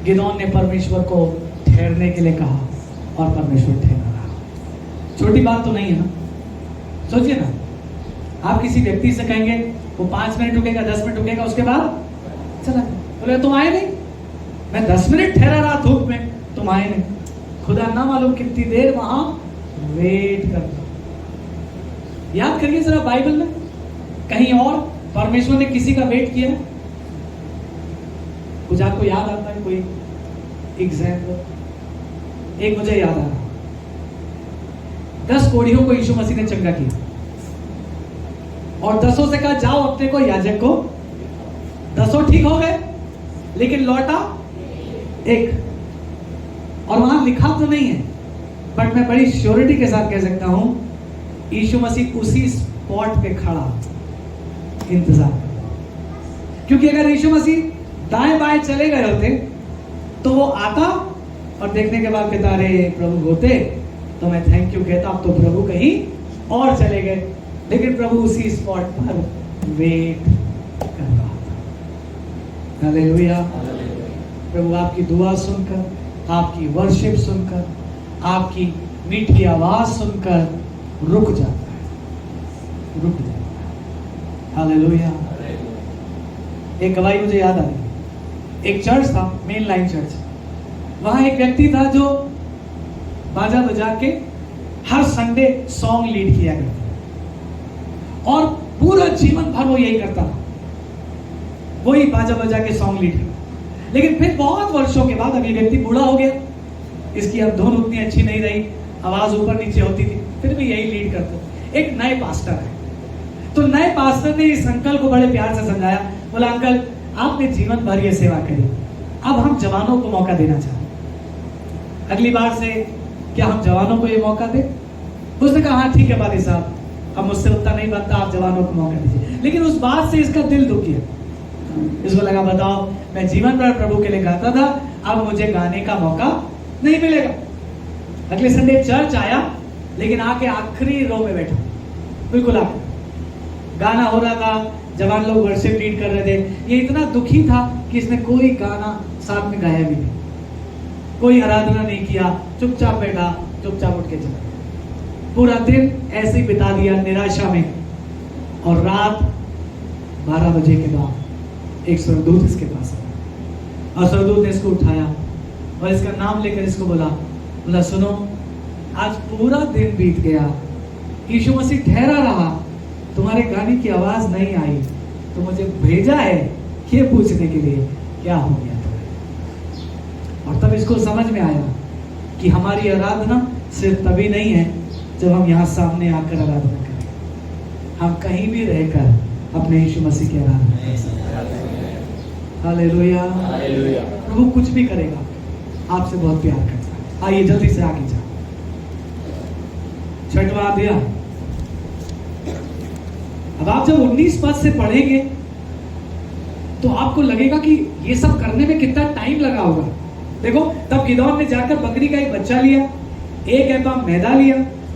गिदोन ने परमेश्वर को ठहरने के लिए कहा और परमेश्वर ठहरा रहा। छोटी बात तो नहीं है ना। सोचिए ना, आप किसी व्यक्ति से कहेंगे वो 5 मिनट रुकेगा, 10 मिनट रुकेगा, उसके बाद चला गया। बोले तुम आए नहीं, मैं 10 मिनट ठहरा रहा धूप में, तुम आए नहीं। खुदा ना मालूम कितनी देर वहां वेट करता। याद करिए जरा, बाइबल में कहीं और परमेश्वर ने किसी का वेट किया? कुछ आपको याद आता है कोई एग्जाम्पल? एक मुझे याद आ रहा, 10 कोढ़ियों को यीशु मसीह ने चंगा किया और 10 से कहा जाओ अपने को याजक को। 10 ठीक हो गए, लेकिन लौटा एक। और वहां लिखा तो नहीं है, बट मैं बड़ी श्योरिटी के साथ कह सकता हूं यीशु मसीह उसी स्पॉट पे खड़ा इंतजार। क्योंकि अगर यीशु मसीह दाएं बाएं चले गए होते तो वो आता और देखने के बाद कहता अरे प्रभु होते तो मैं थैंक यू कहता, अब तो प्रभु कहीं और चले गए। लेकिन प्रभु उसी स्पॉट पर वेट कर रहा था। हालेलुया। प्रभु आपकी दुआ सुनकर, आपकी वर्शिप सुनकर, आपकी मीठी आवाज सुनकर रुक जाता है, रुक जाता है। हालेलुया। एक गवाही मुझे याद आ रही। एक चर्च था, मेन लाइन चर्च, वहां एक व्यक्ति था जो बाजा बजा के हर संडे सॉन्ग लीड किया करता और पूरा जीवन भर वो यही करता था, वही बाजा बजा के सॉन्ग लीड करता। लेकिन फिर बहुत वर्षों के बाद अभी व्यक्ति बूढ़ा हो गया, इसकी अब धुन उतनी अच्छी नहीं रही, आवाज ऊपर नीचे होती थी, फिर भी यही लीड करते। एक नए पास्टर है, तो नए पास्टर ने इस अंकल को बड़े प्यार से समझाया, बोला अंकल आपने जीवन भर ये सेवा करी, अब हम जवानों को मौका देना चाहते, अगली बार से क्या हम जवानों को ये मौका दें? उसने कहा हाँ ठीक है वाली साहब, अब मुझसे उतना नहीं बनता, आप जवानों को मौका दीजिए। लेकिन उस बात से इसका दिल दुख गया, इसको लगा बताओ मैं जीवन भर प्रभु के लिए गाता था, अब मुझे गाने का मौका नहीं मिलेगा। अगले संडे चर्च आया, लेकिन आके आखिरी रो में बैठा, बिल्कुल आके गाना हो रहा था, जवान लोग वर्शिप लीड कर रहे थे। ये इतना दुखी था कि इसने कोई गाना साथ में गाया भी नहीं, कोई आराधना नहीं किया, चुपचाप बैठा, चुपचाप उठ के चला, पूरा दिन ऐसे ही बिता दिया निराशा में। और रात 12 बजे के बाद एक स्वर्गदूत इसके पास आया और स्वर्गदूत ने इसको उठाया और इसका नाम लेकर इसको बोला सुनो, आज पूरा दिन बीत गया, यीशु मसीह ठहरा रहा, तुम्हारे गाने की आवाज नहीं आई, तो मुझे भेजा है ये पूछने के लिए क्या हो गया तुम्हें। और तब इसको समझ में आया कि हमारी आराधना सिर्फ तभी नहीं है जब हम यहाँ सामने आकर आराधना करें, हम कहीं भी रहकर अपने यीशु मसीह की आराधना कर सकते हैं। हालेलुया। प्रभु कुछ भी करेगा, आपसे बहुत प्यार करता है। आइए जल्दी से आगे जाओ। 6वां अध्याय। अब आप जब 19 पद से पढ़ेंगे तो आपको लगेगा कि ये सब करने में कितना टाइम लगा होगा। देखो, तब गिदोन ने जाकर बकरी का एक बच्चा लिया, 1 एपा मैदा लिया,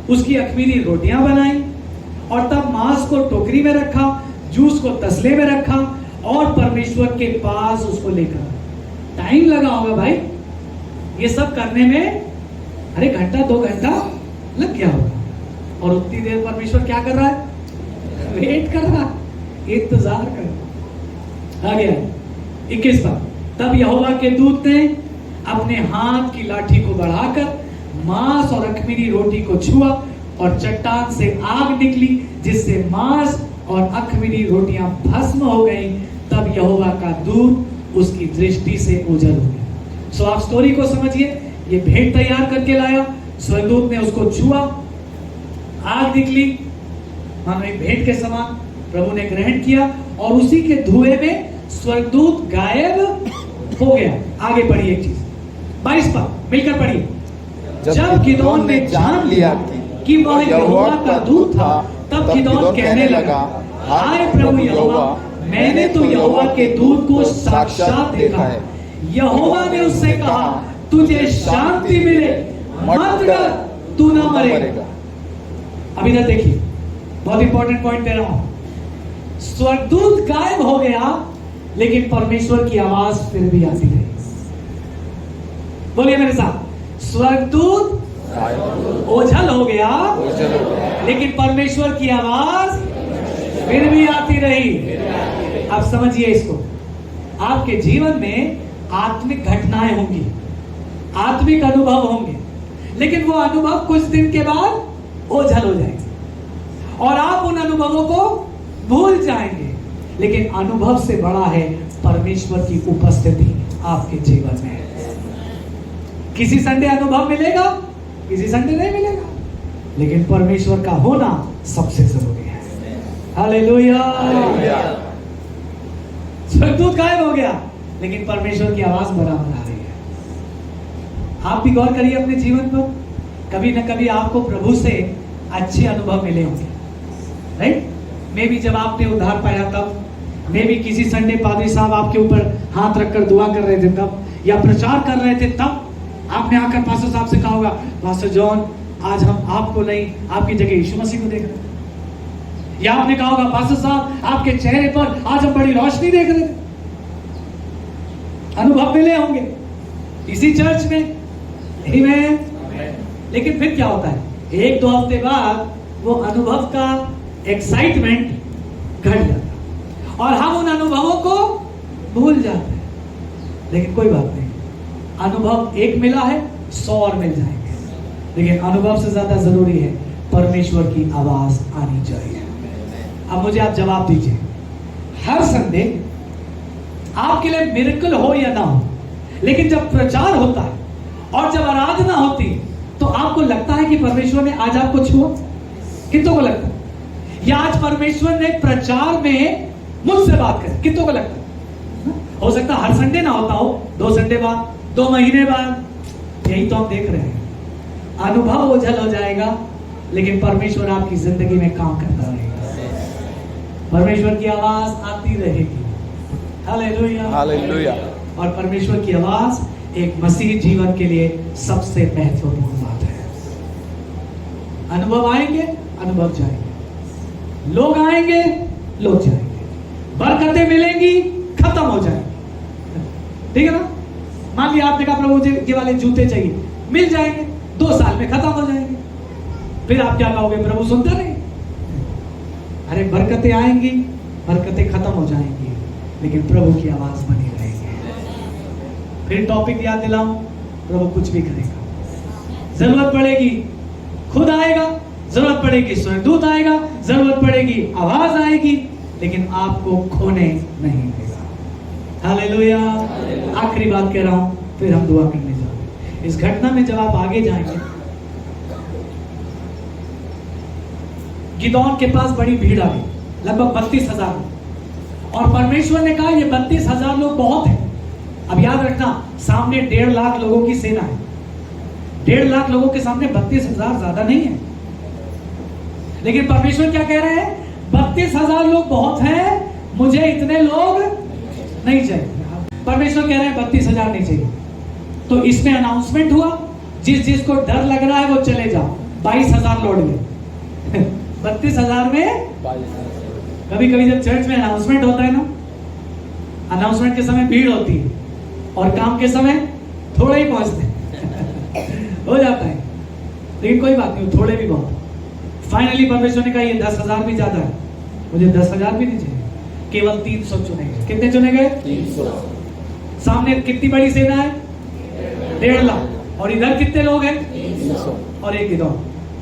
उसकी अख़मीरी रोटियां बनाई और तब मांस को टोकरी में रखा, जूस को तसले में रखा और परमेश्वर के पास उसको लेकर। टाइम लगा होगा भाई, ये सब करने में अरे घंटा 2 घंटा लग गया होगा, और उतनी देर परमेश्वर क्या कर रहा है? वेट कर रहा है, इंतजार कर रहा। आ गया 21 पर, तब यहोवा के दूत ने अपने हाथ की लाठी को बढ़ाकर मांस और अख़मीरी रोटी को छुआ, और चट्टान से आग निकली जिससे मांस और अख़मीरी रोटियां भस्म हो गई। तब यहोवा का दूत उसकी दृष्टि से ओझल हो गया। सो आप स्टोरी को समझिए, ये भेंट तैयार करके लाया, स्वर्गदूत ने उसको छुआ, आग निकली, मानो एक भेंट के समान प्रभु ने ग्रहण किया, और उसी के धुएं में स्वर्गदूत गायब हो गया। आगे पढ़िए एक चीज, 22 पर मिलकर पढ़िए। जब गिदोन ने जान लिया कि वह यहोवा का दूत था, तब गिदोन कहने लगा, हाय प्रभु यहोवा, मैंने तो यहोवा के दूत को साक्षात देखा है। यहोवा ने उससे कहा, तुझे शांति मिले, मत डर, तू ना मरेगा। अभी तक देखिए, बहुत इंपॉर्टेंट पॉइंट दे रहा हूं। स्वर्गदूत गायब हो गया, लेकिन परमेश्वर की आवाज फिर भी आती रही। बोलिए मेरे साथ, स्वर्गदूत ओझल हो गया, लेकिन परमेश्वर की आवाज फिर भी आती रही। अब समझिए इसको, आपके जीवन में आत्मिक घटनाएं होंगी, आत्मिक अनुभव होंगे, लेकिन वो अनुभव कुछ दिन के बाद ओझल हो जाएंगे, और आप उन अनुभवों को भूल जाएंगे। लेकिन अनुभव से बड़ा है परमेश्वर की उपस्थिति आपके जीवन में। किसी संडे अनुभव मिलेगा, किसी संडे नहीं मिलेगा, लेकिन परमेश्वर का होना सबसे जरूरी है। हालेलुया। स्वर्गदूत गायब हो गया, लेकिन परमेश्वर की आवाज बराबर आ रही है। आप भी गौर करिए अपने जीवन पर, कभी न कभी आपको प्रभु से अच्छे अनुभव मिले होंगे, राइट? मे भी जब आपने उद्धार पाया तब, मे भी किसी संडे पादरी साहब आपके ऊपर हाथ रखकर दुआ कर रहे थे तब, या प्रचार कर रहे थे तब आपने आकर पास्टर साहब से कहा होगा, पास्टर जॉन आज हम आपको नहीं, आपकी जगह यीशु मसीह को देख रहे हैं। या आपने कहा होगा, पास्टर साहब आपके चेहरे पर आज हम बड़ी रोशनी देख रहे थे। अनुभव मिले होंगे इसी चर्च में, आमीन। लेकिन फिर क्या होता है, 1-2 हफ्ते बाद वो अनुभव का एक्साइटमेंट घट जाता है, और हम उन अनुभवों को भूल जाते हैं। लेकिन कोई बात नहीं, अनुभव एक मिला है, 100 और मिल जाएंगे, लेकिन अनुभव से ज्यादा जरूरी है परमेश्वर की आवाज आनी चाहिए। अब मुझे आप जवाब दीजिए, हर संडे आपके लिए मिरेकल हो या ना हो, लेकिन जब प्रचार होता है और जब आराधना होती है, तो आपको लगता है कि परमेश्वर ने आज आपको छुआ? कितनों को लगता है? या आज परमेश्वर ने प्रचार में मुझसे बात करी? कितनों को लगता है? हो सकता है हर संडे ना होता हो, 2 संडे बाद, 2 महीने बाद, यही तो हम देख रहे हैं। अनुभव ओझल हो जाएगा, लेकिन परमेश्वर आपकी जिंदगी में काम करता रहेगा, परमेश्वर की आवाज आती रहेगी। Hallelujah, hallelujah. और परमेश्वर की आवाज एक मसीह जीवन के लिए सबसे महत्वपूर्ण बात है। अनुभव आएंगे, अनुभव जाएंगे, लोग आएंगे, लोग जाएंगे, बरकतें मिलेंगी, खत्म हो जाएंगी, ठीक है ना? मान लिया आपने कहा प्रभु जी ये वाले जूते चाहिए, मिल जाएंगे, 2 साल में खत्म हो जाएंगे। फिर आप क्या कहोगे, प्रभु सुनता नहीं? अरे बरकतें आएंगी, बरकतें खत्म हो जाएंगी, लेकिन प्रभु की आवाज बनी रहेगी। फिर टॉपिक याद दिलाऊं, प्रभु कुछ भी करेगा। जरूरत पड़ेगी खुद आएगा, जरूरत पड़ेगी स्वर्गदूत आएगा, जरूरत पड़ेगी आवाज आएगी, लेकिन आपको खोने नहीं देगा। हालेलुया। आखिरी बात कह रहा हूं, फिर हम दुआ करने जाएंगे। इस घटना में जब आप आगे जाएंगे, गिदोन के पास बड़ी भीड़ आ गई, लगभग 32,000, और परमेश्वर ने कहा ये 32,000 लोग बहुत हैं। अब याद रखना, सामने 1.5 लाख लोगों की सेना है। 1.5 लाख लोगों के सामने 32,000 ज्यादा नहीं है, लेकिन परमेश्वर क्या कह रहे हैं, 32,000 लोग बहुत हैं, मुझे इतने लोग नहीं चाहिए। परमेश्वर कह रहे हैं 32,000 नहीं चाहिए। तो इसमें अनाउंसमेंट हुआ, जिस जिसको डर लग रहा है वो चले जाओ, 22,000 लौट गए। 32,000 में कभी कभी जब चर्च में अनाउंसमेंट होता है ना, अनाउंसमेंट के समय भीड़ होती है और काम के समय थोड़ा ही पहुंचते हो जाता है। लेकिन कोई बात नहीं, थोड़े भी बहुत। फाइनली परमेश्वर ने कहा ये 10,000 भी ज्यादा है, मुझे 10,000 भी नहीं चाहिए, केवल 300 चुने गए। कितने चुने गए? 300। सामने कितनी बड़ी सेना है? 1.5 लाख। और इधर कितने लोग हैं? 300। और एक गिदोन।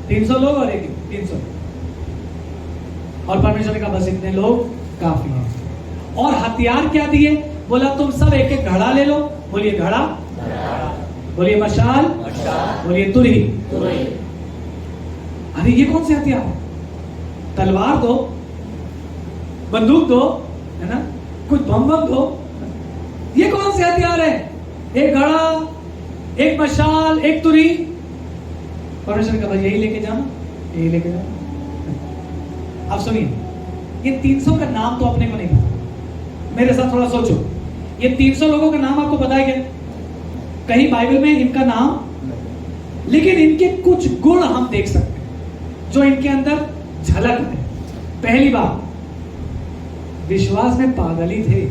300 लोग और एक 300। और परमेश्वर ने कहा बस इतने लोग काफी हैं। और हथियार क्या दिए? बोला तुम सब एक एक घड़ा ले लो। बोलिए घड़ा, बोलिए मशाल, बोलिए तुरही। अरे ये कौन से हथियार है? तलवार दो, बंदूक दो, है ना, कुछ बम दो। ये कौन से हथियार है? एक घड़ा, एक मशाल, एक तुरही। परमेश्वर का भाई यही लेके जाना, यही लेके जाना। अब सुनिए, ये 300 का नाम तो अपने को नहीं पता। मेरे साथ थोड़ा सोचो, ये 300 लोगों का नाम आपको पता है क्या? कहीं बाइबल में इनका नाम, लेकिन इनके कुछ गुण हम देख सकते हैं जो इनके अंदर झलक है। पहली बात, विश्वास में पागल ही थे।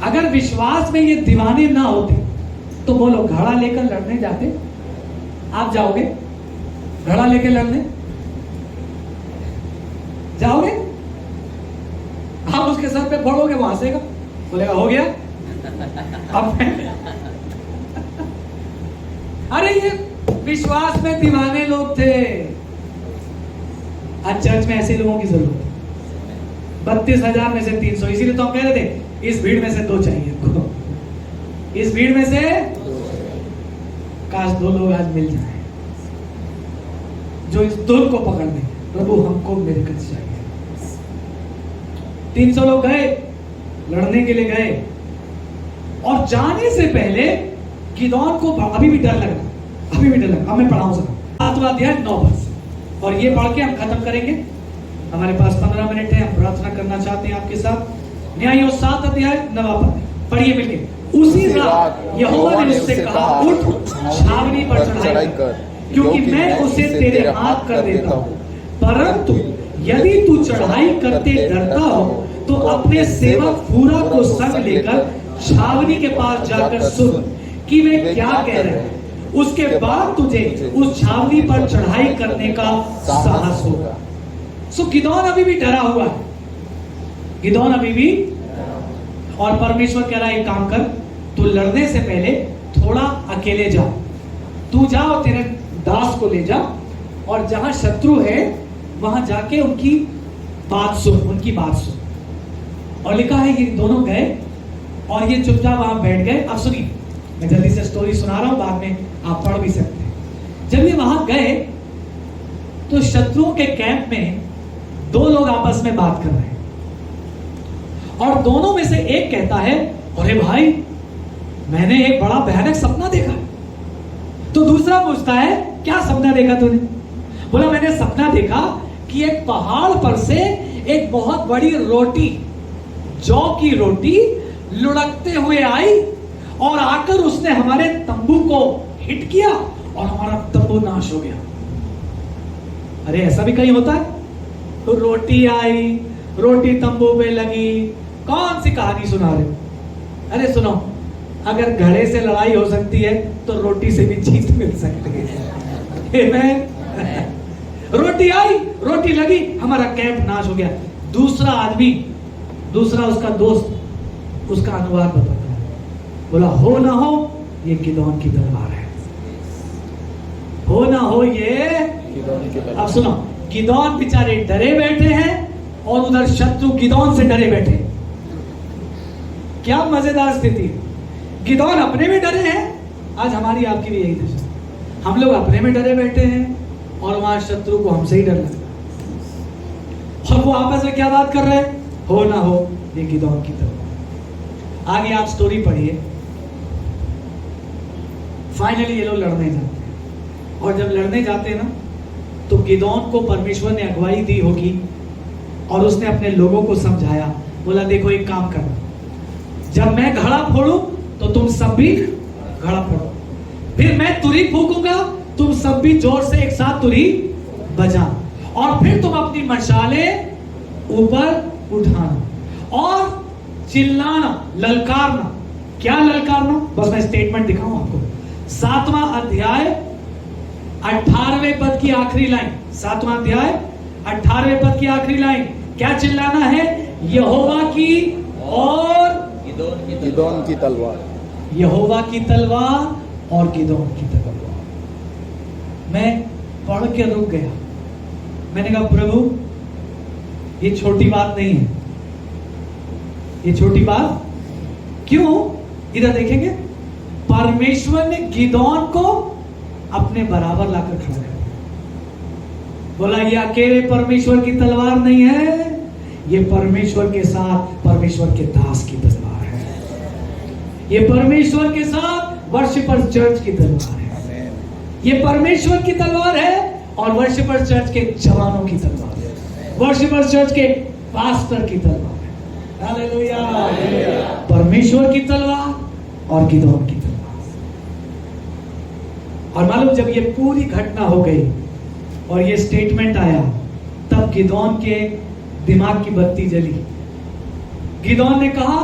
अगर विश्वास में ये दीवाने ना होते तो बोलो घड़ा लेकर लड़ने जाते? आप जाओगे घड़ा लेकर लड़ने? जाओगे? आप उसके सर पे फोड़ोगे, वो हंसेगा, बोलेगा हो गया अब अरे ये विश्वास में दीवाने लोग थे। आज चर्च में ऐसे लोगों की जरूरत है। 32,000 में से 300, इसीलिए तो हम कह रहे थे इस भीड़ में से 2 चाहिए हमको। इस भीड़ में से काश 2 लोग आज मिल जाए जो इस धुन को पकड़ लें। प्रभु हमको मिलकर चाहिए। 300 लोग गए, लड़ने के लिए गए, और जाने से पहले गिदोन को अभी भी डर लग रहा, अभी भी डर लग रहा। अब मैं पढ़ाऊं सर 7वां अध्याय 9 वर्ष, और ये पढ़ के हम खत्म करेंगे। हमारे पास 15 मिनट है, हम प्रार्थना करना चाहते हैं आपके साथ। न्यायों 7 अध्याय 9 पद पढ़िए मिलके। उसी रात यहोवा ने उससे कहा उठ, छावनी पर चढ़ाई कर, क्योंकि मैं उसे तेरे हाथ कर देता हूं। परंतु यदि तू चढ़ाई करते डरता हो तो अपने सेवक फूरा को संग लेकर छावनी के पास जाकर सुन कि वे क्या कह रहे हैं। उसके बाद तुझे उस छावनी पर चढ़ाई करने का साहस होगा। सो गिदोन अभी भी डरा हुआ है, गिदोन अभी भी। और परमेश्वर कह रहा है एक काम कर, तू लड़ने से पहले थोड़ा अकेले जा, तू जा और तेरे दास को ले जा, और जहां शत्रु है वहां जाके उनकी बात सुन, उनकी बात सुन। और लिखा है ये दोनों गए और ये चुपचाप वहां बैठ गए। अब सुनिए, मैं जल्दी से स्टोरी सुना रहा हूं, बाद में आप पढ़ भी सकते हैं। जब ये वहां गए तो शत्रुओं के कैंप में 2 लोग आपस में बात कर रहे हैं, और दोनों में से एक कहता है अरे भाई मैंने एक बड़ा भयानक सपना देखा। तो दूसरा पूछता है क्या सपना देखा तूने? बोला मैंने सपना देखा कि एक पहाड़ पर से एक बहुत बड़ी रोटी, जौ की रोटी लुढ़कते हुए आई, और आकर उसने हमारे तंबू को हिट किया और हमारा तंबू नाश हो गया। अरे ऐसा भी कहीं होता है? तो रोटी आई, रोटी तंबू पे लगी, कौन सी कहानी सुना रहे हो? अरे सुनो, अगर घड़े से लड़ाई हो सकती है तो रोटी से भी जीत मिल सकती है। रोटी आई, रोटी लगी, हमारा कैंप नाश हो गया। दूसरा आदमी, दूसरा उसका दोस्त, उसका अनुवाद बताता है, बोला हो ना हो ये गिदोन की तलवार है, हो ना हो ये। अब सुनो, गिदोन बेचारे डरे बैठे हैं और उधर शत्रु गिदोन से डरे बैठे। क्या मजेदार स्थिति। गिदोन अपने में डरे हैं, आज हमारी आपकी भी यही दशा। हम लोग अपने में डरे बैठे हैं और वहां शत्रु को हमसे ही डर लगता है, और वो आपस में क्या बात कर रहे हैं? हो ना हो ये गिदोन की तरफ। आगे आप स्टोरी पढ़िए। फाइनली ये लोग लड़ने जाते हैं, और जब लड़ने जाते हैं ना तो गिदोन को परमेश्वर ने अगुवाई दी होगी, और उसने अपने लोगों को समझाया। बोला देखो एक काम करना, जब मैं घड़ा फोड़ूं तो तुम सब भी घड़ा फोड़ो, फिर मैं तुरी फूकूंगा, तुम सब भी जोर से एक साथ तुरी बजा, और फिर तुम अपनी मशाले ऊपर उठाना और चिल्लाना, ललकारना। क्या ललकारना? बस मैं स्टेटमेंट दिखाऊं आपको। 7वां अध्याय 18वें पद की आखिरी लाइन, 7वां अध्याय 18वें पद की आखिरी लाइन, क्या चिल्लाना है? यहोवा की और गिदोन की तलवार। यहोवा की तलवार और गिदोन की तलवार। मैं पढ़ के रुक गया। मैंने कहा प्रभु ये छोटी बात नहीं है, ये छोटी बात क्यों? इधर देखेंगे, परमेश्वर ने गिदोन को अपने बराबर लाकर खड़ा कर दिया। बोला ये अकेले परमेश्वर की तलवार नहीं है, ये परमेश्वर के साथ परमेश्वर के दास की तलवार है, ये परमेश्वर के साथ वर्शिपर्स चर्च की तलवार है, ये परमेश्वर की तलवार है और वर्शिपर्स चर्च के जवानों की तलवार है, वर्शिपर्स चर्च के पास्टर की तलवार है। हालेलुया। परमेश्वर की तलवार और गिदोन की तलवार। और मालूम जब ये पूरी घटना हो गई और ये स्टेटमेंट आया, तब गिदोन के दिमाग की बत्ती जली। गिदोन ने कहा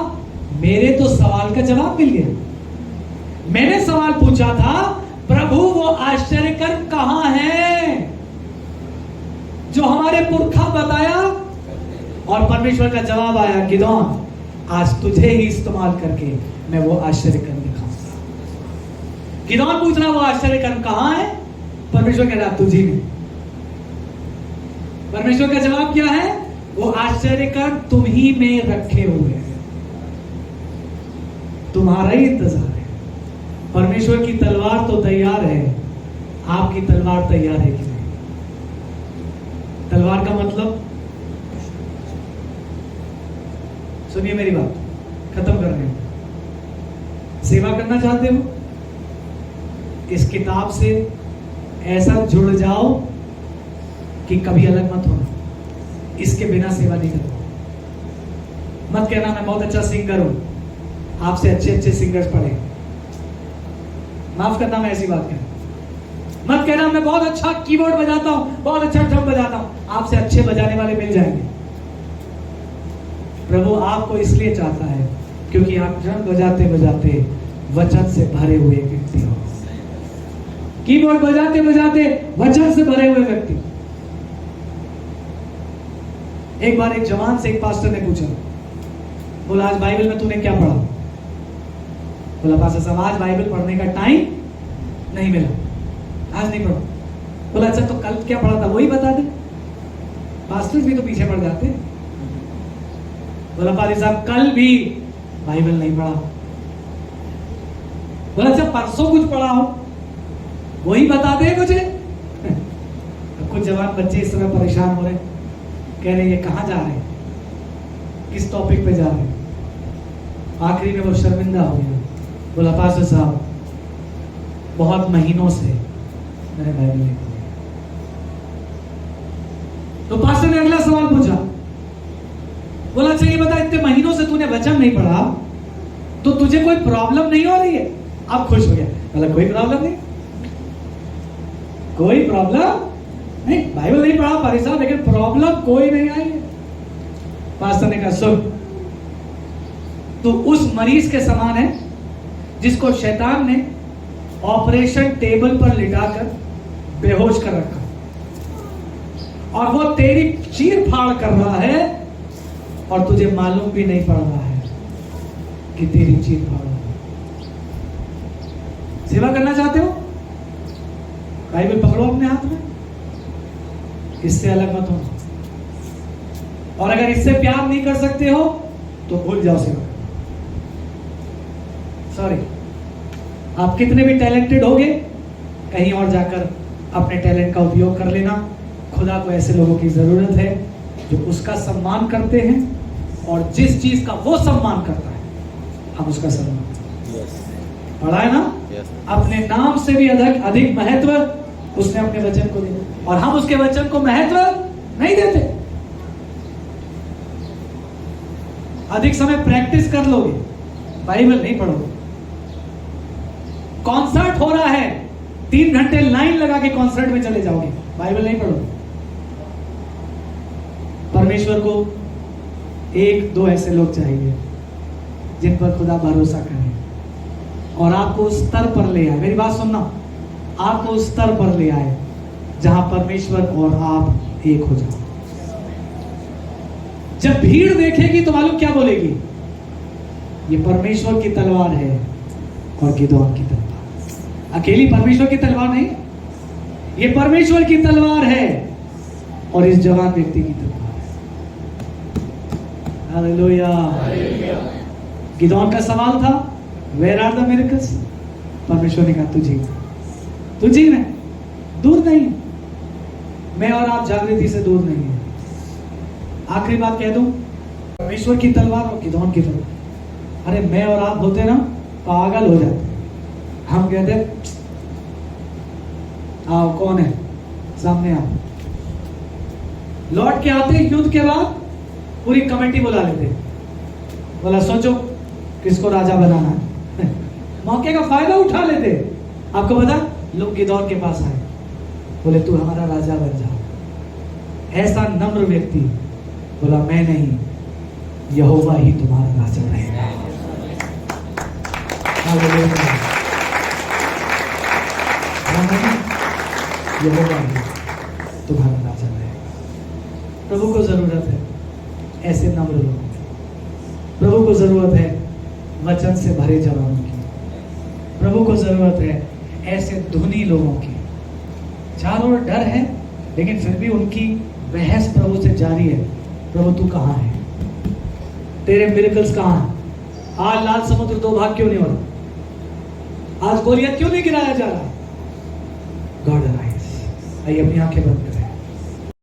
मेरे तो सवाल का जवाब मिल गया। मैंने सवाल पूछा था प्रभु वो आश्चर्य कर्म कहां है जो हमारे पुरखा बताया, और परमेश्वर का जवाब आया गिदोन आज तुझे ही इस्तेमाल करके मैं वो आश्चर्य कर्म दिखाऊंगा। गिदोन पूछ रहा वो आश्चर्य कर्म कहां है, परमेश्वर कह रहा तुझी में। परमेश्वर का जवाब क्या है? वो आश्चर्य कर्म तुम ही में रखे हुए हैं, तुम्हारा ही इंतजार है। परमेश्वर की तलवार तो तैयार है, आपकी तलवार तैयार है कि नहीं? तलवार का मतलब, सुनिए मेरी बात, खत्म कर रहे हैं। सेवा करना चाहते हो, इस किताब से ऐसा जुड़ जाओ कि कभी अलग मत होना। इसके बिना सेवा नहीं करो। मत कहना मैं बहुत अच्छा सिंगर हूं, आपसे अच्छे अच्छे सिंगर्स पढ़े। माफ करना मैं ऐसी बात कहूं। मत कहना मैं बहुत अच्छा कीबोर्ड बजाता हूं, बहुत अच्छा ड्रम बजाता हूं, आपसे अच्छे बजाने वाले मिल जाएंगे। प्रभु आपको इसलिए चाहता है क्योंकि आप ड्रम बजाते बजाते वचन से भरे हुए व्यक्ति हो, कीबोर्ड बजाते बजाते वचन से भरे हुए व्यक्ति। एक बार एक जवान से एक पास्टर ने पूछा, बोला आज बाइबल में तूने क्या पढ़ा? बोला पास्टर साहब आज बाइबल पढ़ने का टाइम नहीं मिला, आज नहीं पढ़ा। बोला अच्छा तो कल क्या पढ़ा था वही बता दे, पास्टर्स भी तो पीछे पड़ जाते। बोला पास्टर साहब कल भी बाइबल नहीं पढ़ा। बोला अच्छा परसों कुछ पढ़ा हो वही बता दे मुझे। कुछ जवान बच्चे इस समय परेशान हो रहे, कह रहे ये कहां जा रहे हैं, किस टॉपिक पे जा रहे हैं। आखिरी में वो शर्मिंदा हो गया। बोला पास्टर साहब बहुत महीनों से मैंने बाइबल नहीं पढ़ी। तो पास्टर ने अगला सवाल पूछा, बोला अच्छा ये बता इतने महीनों से तूने वचन नहीं पढ़ा तो तुझे कोई प्रॉब्लम नहीं हो रही है? अब खुश हो गया। बोला कोई प्रॉब्लम नहीं, कोई प्रॉब्लम नहीं, बाइबल नहीं पढ़ा पारी साहब लेकिन प्रॉब्लम कोई नहीं आई है। पास्टर ने कहा सुन, तू उस मरीज के समान है जिसको शैतान ने ऑपरेशन टेबल पर लिटाकर बेहोश कर रखा और वो तेरी चीर फाड़ कर रहा है और तुझे मालूम भी नहीं पड़ रहा है कि तेरी चीर फाड़ रहा है। सेवा करना चाहते हो, बाइबल पकड़ो अपने हाथ में, इससे अलग मत हो। और अगर इससे प्यार नहीं कर सकते हो तो भूल जाओ सेवा। सॉरी, आप कितने भी टैलेंटेड होगे, कहीं और जाकर अपने टैलेंट का उपयोग कर लेना। खुदा को ऐसे लोगों की जरूरत है जो उसका सम्मान करते हैं और जिस चीज का वो सम्मान करता है हम उसका सम्मान पढ़ा है ना। अपने नाम से भी अधिक महत्व उसने अपने वचन को दिया और हम उसके वचन को महत्व नहीं देते। अधिक समय प्रैक्टिस कर लोगे, बाइबल नहीं पढ़ोगे। कॉन्सर्ट हो रहा है, 3 घंटे लाइन लगा के कॉन्सर्ट में चले जाओगे, बाइबल नहीं पढ़ोगे। परमेश्वर को 1-2 ऐसे लोग चाहिए जिन पर खुदा भरोसा करे और आपको उस स्तर पर ले आए। मेरी बात सुनना, आपको उस स्तर पर ले आए जहां परमेश्वर और आप एक हो जाओ। जब भीड़ देखेगी तो मालूम क्या बोलेगी? ये परमेश्वर की तलवार है और गिदोन की तलवार। अकेली परमेश्वर की तलवार नहीं, ये परमेश्वर की तलवार है और इस जवान व्यक्ति की तलवार है। हालेलुया। गिदोन का सवाल था, वेयर आर द मिरेकल्स? परमेश्वर ने कहा तुझी में, दूर नहीं, मैं और आप जागृति से दूर नहीं है। आखिरी बात कह दूं, परमेश्वर की तलवार और गिदोन की तलवार। अरे मैं और आप होते ना पागल हो जाते। हम कहते आओ, कौन है सामने आओ। लौट के आते युद्ध के बाद पूरी कमेटी बुला लेते, बोला सोचो किसको राजा बनाना है। मौके का फायदा उठा लेते। आपको पता, लोग गिदोन के पास आए, बोले तू हमारा राजा बन जा। ऐसा नम्र व्यक्ति बोला मैं नहीं, यहोवा ही तुम्हारा राजा रहेगा। यहोवा ही तुम्हारा राजा रहेगा। प्रभु को जरूरत है ऐसे नम्र लोगों की। प्रभु को जरूरत है वचन से भरे जवानों की। प्रभु को जरूरत है ऐसे धुनी लोगों की। चारों ओर डर है लेकिन फिर भी उनकी बहस प्रभु से जारी है। प्रभु तू कहाँ है? तेरे मिरेकल्स कहाँ हैं? आज लाल समुद्र दो भाग क्यों नहीं हो रहा? आज गोलियत क्यों नहीं गिराया जा रहा? God arise. आइए अपनी आंखें बंद